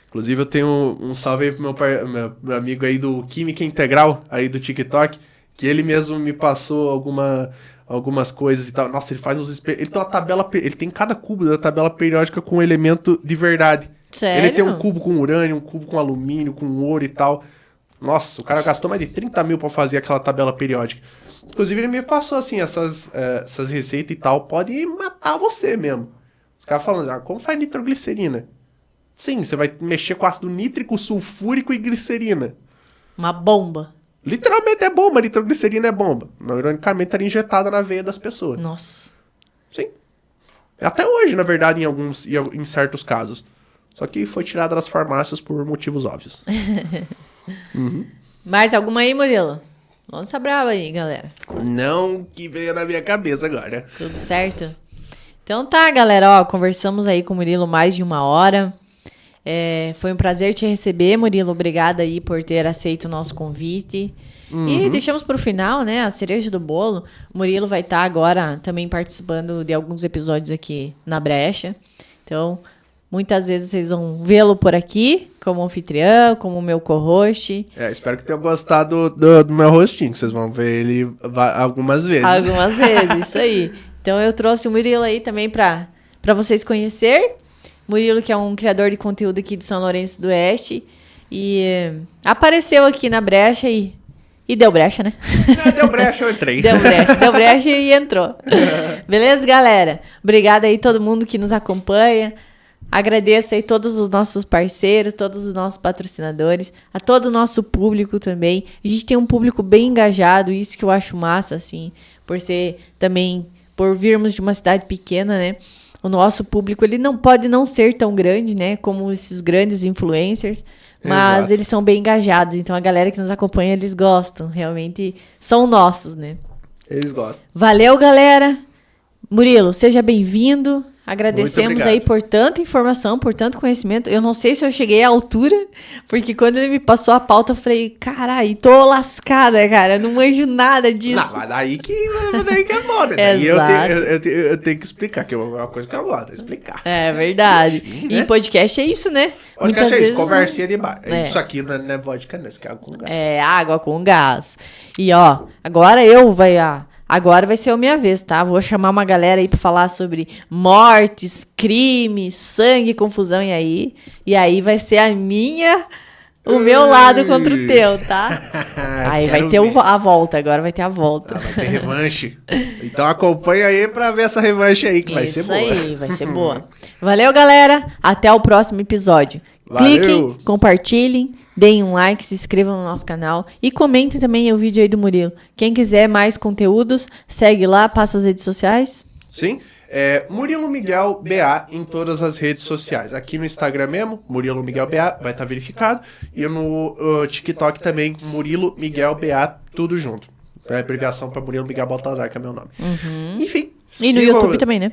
S2: Inclusive, eu tenho um salve aí pro meu amigo aí do Química Integral, aí do TikTok, que ele mesmo me passou algumas coisas e tal. Nossa, ele faz uns... Ele tem uma tabela... Ele tem cada cubo da tabela periódica com um elemento de verdade.
S1: Sério?
S2: Ele tem um cubo com urânio, um cubo com alumínio, com ouro e tal. Nossa, o cara gastou mais de 30 mil pra fazer aquela tabela periódica. Inclusive, ele me passou, assim, essas receitas e tal. Pode matar você mesmo. Os caras falando, como faz nitroglicerina? Sim, você vai mexer com ácido nítrico, sulfúrico e glicerina.
S1: Uma bomba.
S2: Literalmente é bomba, nitroglicerina é bomba. Não, ironicamente, era injetada na veia das pessoas.
S1: Nossa.
S2: Sim. Até hoje, na verdade, em certos casos. Só que foi tirada das farmácias por motivos óbvios. Uhum.
S1: Mais alguma aí, Murilo? Lança brava aí, galera.
S2: Não que veio na minha cabeça agora.
S1: Tudo certo? Então tá, galera. Ó, conversamos aí com o Murilo mais de 1 hora. Foi um prazer te receber, Murilo. Obrigada aí por ter aceito o nosso convite. Uhum. E deixamos pro final, né, a cereja do bolo. O Murilo vai estar agora também participando de alguns episódios aqui na Brecha. Então, muitas vezes vocês vão vê-lo por aqui, como anfitrião, como meu co-host.
S2: Espero que tenham gostado do meu rostinho, que vocês vão ver ele algumas vezes.
S1: Algumas vezes, isso aí. Então, eu trouxe o Murilo aí também pra vocês conhecerem. Murilo, que é um criador de conteúdo aqui de São Lourenço do Oeste. E apareceu aqui na Brecha e deu brecha, né?
S2: Deu brecha, eu entrei.
S1: Deu brecha e entrou. Beleza, galera? Obrigada aí todo mundo que nos acompanha. Agradeço aí todos os nossos parceiros, todos os nossos patrocinadores, a todo o nosso público também. A gente tem um público bem engajado, isso que eu acho massa, assim, por virmos de uma cidade pequena, né? O nosso público, ele não pode não ser tão grande, né, como esses grandes influencers, mas Exato. Eles são bem engajados, então a galera que nos acompanha, eles gostam, realmente são nossos, né?
S2: Eles gostam.
S1: Valeu, galera! Murilo, seja bem-vindo. Agradecemos aí por tanta informação, por tanto conhecimento. Eu não sei se eu cheguei à altura, porque quando ele me passou a pauta, eu falei, caralho, tô lascada, cara, não manjo nada disso.
S2: Não, mas daí que é bom, né? Daí eu tenho que explicar, que é uma coisa que eu gosto, explicar.
S1: É verdade. Enfim, né? E podcast é isso, né?
S2: Podcast é isso, conversinha de bar. Isso aqui não é vodka, não, isso aqui é água com gás.
S1: É, água com gás. E ó, agora vai ser a minha vez, tá? Vou chamar uma galera aí pra falar sobre mortes, crimes, sangue, confusão e aí vai ser o meu lado contra o teu, tá? Aí vai ter a volta, agora vai ter a volta.
S2: Vai ter revanche. Então acompanha aí pra ver essa revanche aí, que vai ser boa.
S1: Isso aí, vai ser boa. Valeu, galera. Até o próximo episódio.
S2: Valeu.
S1: Cliquem, compartilhem, deem um like, se inscrevam no nosso canal e comentem também o vídeo aí do Murilo. Quem quiser mais conteúdos, segue lá, passa as redes sociais.
S2: Sim, Murilo Miguel BA em todas as redes sociais. Aqui no Instagram mesmo, Murilo Miguel BA, vai estar verificado. E no TikTok também, Murilo Miguel BA, tudo junto. É abreviação para Murilo Miguel Baltazar, que é meu nome. Enfim.
S1: E no YouTube também, né?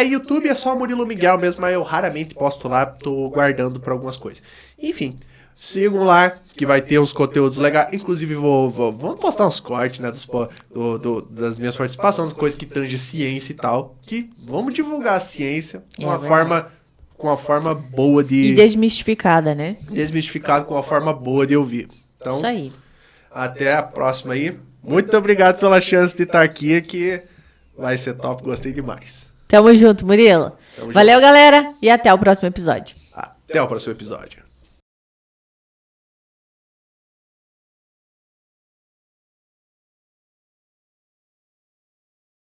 S2: YouTube é só Murilo Miguel mesmo, mas eu raramente posto lá, tô guardando pra algumas coisas. Enfim, sigam lá, que vai ter uns conteúdos legais. Inclusive, vamos postar uns cortes, né, das minhas participações, coisas que tangem ciência e tal. Que vamos divulgar a ciência com uma forma boa de...
S1: E desmistificada, né?
S2: Desmistificado, com uma forma boa de ouvir. Então,
S1: isso aí.
S2: Até a próxima aí. Muito obrigado pela chance de estar aqui, que vai ser top, gostei demais.
S1: Tamo junto, Murilo. Valeu, galera, e até o próximo episódio.
S2: Até o próximo episódio.